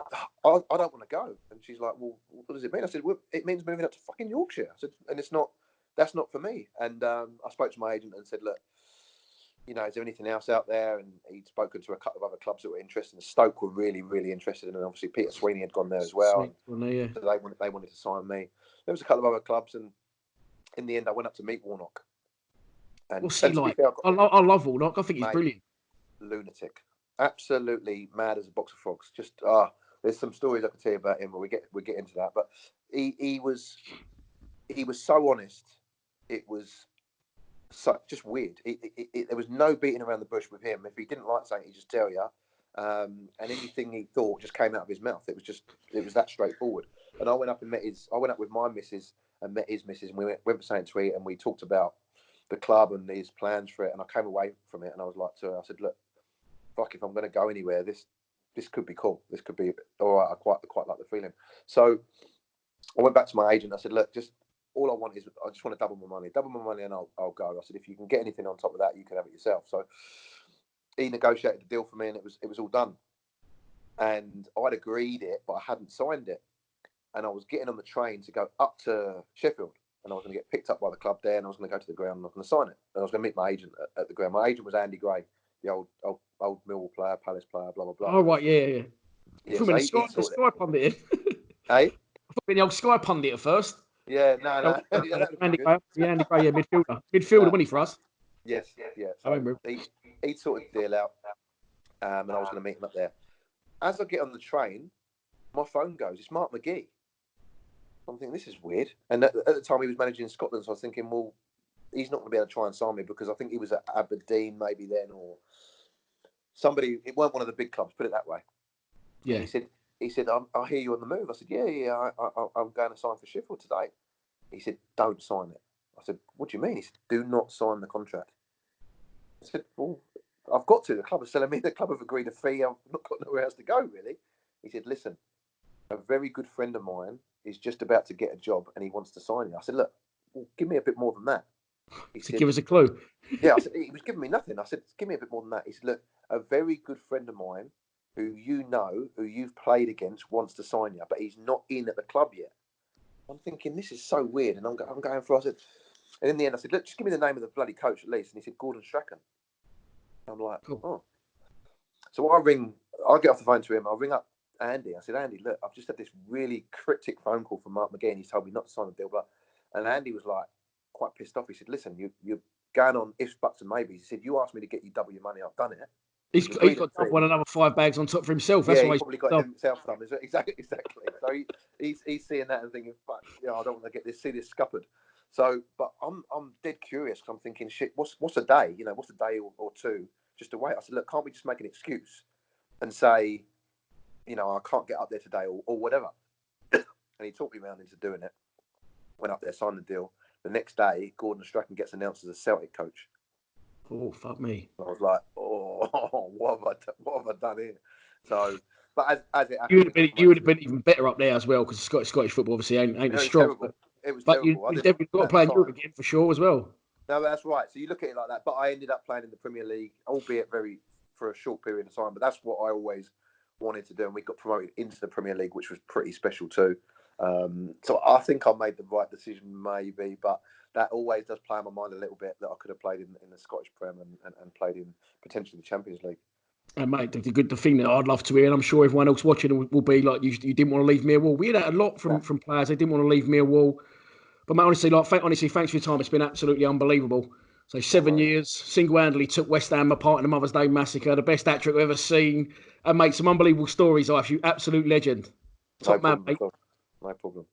don't want to go. And she's like, well, what does it mean? I said, well, it means moving up to fucking Yorkshire. I said, and that's not for me. And I spoke to my agent and said, look, is there anything else out there? And he'd spoken to a couple of other clubs that were interested. Stoke were really, really interested. And obviously Peter Sweeney had gone there as well. So they wanted to sign me. There was a couple of other clubs. And in the end, I went up to meet Warnock. And what's he like? I love Warnock. I think he's brilliant. Lunatic. Absolutely mad as a box of frogs. Just there's some stories I can tell you about him, but we get into that. But he was so honest. It was just weird. There was no beating around the bush with him. If he didn't like something, he'd just tell you. And anything he thought just came out of his mouth. It was that straightforward. And I went up with my missus and met his missus, and we went for something to eat, and we talked about the club and his plans for it. And I came away from it, and I was like to her, I said, look, fuck, if I'm going to go anywhere, this could be cool. This could be all right. I quite like the feeling. So I went back to my agent. I said, look, just all I want is I just want to double my money, and I'll go. I said, if you can get anything on top of that, you can have it yourself. So he negotiated the deal for me, and it was all done. And I'd agreed it, but I hadn't signed it. And I was getting on the train to go up to Sheffield, and I was going to get picked up by the club there, and I was going to go to the ground and I was going to sign it. And I was going to meet my agent at the ground. My agent was Andy Gray, the old Millwall player, Palace player, blah blah blah. Oh right, yeah. The Sky pundit. Hey, I thought the old Sky pundit at first. Yeah, no. Andy Gray, midfielder, wasn't he for us? Yes. So I remember. He sorted the deal out, and I was going to meet him up there. As I get on the train, my phone goes. It's Mark McGee. I'm thinking, this is weird. And at the time, he was managing in Scotland, so I was thinking, well, he's not going to be able to try and sign me because I think he was at Aberdeen maybe then, or somebody. It weren't one of the big clubs, put it that way. Yeah. And he said, I hear you on the move. I said, yeah. I'm going to sign for Sheffield today. He said, don't sign it. I said, what do you mean? He said, do not sign the contract. I said, well, I've got to. The club is telling me the club have agreed a fee. I've not got nowhere else to go, really. He said, listen, a very good friend of mine is just about to get a job and he wants to sign you. I said, look, well, give me a bit more than that. He said, give us a clue. Yeah, I said, he was giving me nothing. I said, give me a bit more than that. He said, look, a very good friend of mine who you've played against wants to sign you, but he's not in at the club yet. I'm thinking, this is so weird. And I'm going for, I said, and in the end, I said, look, just give me the name of the bloody coach at least. And he said, Gordon Strachan. I'm like, cool. Oh. So I get off the phone to him. I ring up Andy. I said, Andy, look, I've just had this really cryptic phone call from Mark McGee. He's told me not to sign the deal. But and Andy was like quite pissed off. He said, listen, you're going on ifs, buts and maybes. He said, you asked me to get you double your money. I've done it. He's got another 5 bags on top for himself. That's why he's probably got himself done. Exactly. So he's seeing that and thinking, fuck, I don't want to see this scuppered. So, but I'm dead curious because I'm thinking, shit, what's a day? What's a day or two just to wait? I said, look, can't we just make an excuse and say, I can't get up there today or whatever? And he talked me around into doing it. Went up there, signed the deal. The next day, Gordon Strachan gets announced as a Celtic coach. Oh, fuck me! I was like, what have I done here? So, but as it happened, you would have been even better up there as well because Scottish football obviously ain't as strong. It was but terrible. You've definitely got to play in Europe again for sure as well. No, that's right. So you look at it like that. But I ended up playing in the Premier League, albeit for a short period of time. But that's what I always wanted to do, and we got promoted into the Premier League, which was pretty special too. So I think I made the right decision, maybe, but that always does play on my mind a little bit that I could have played in the Scottish Prem and played in potentially the Champions League. And mate, the thing that I'd love to hear, and I'm sure everyone else watching will be like, you didn't want to leave Millwall. We had that a lot from players. They didn't want to leave Millwall. But mate, honestly, thanks for your time. It's been absolutely unbelievable. So 7 years, single-handedly took West Ham apart in the Mother's Day massacre, the best hat trick I've ever seen. And mate, some unbelievable stories. You absolute legend. Top man, mate. No problem.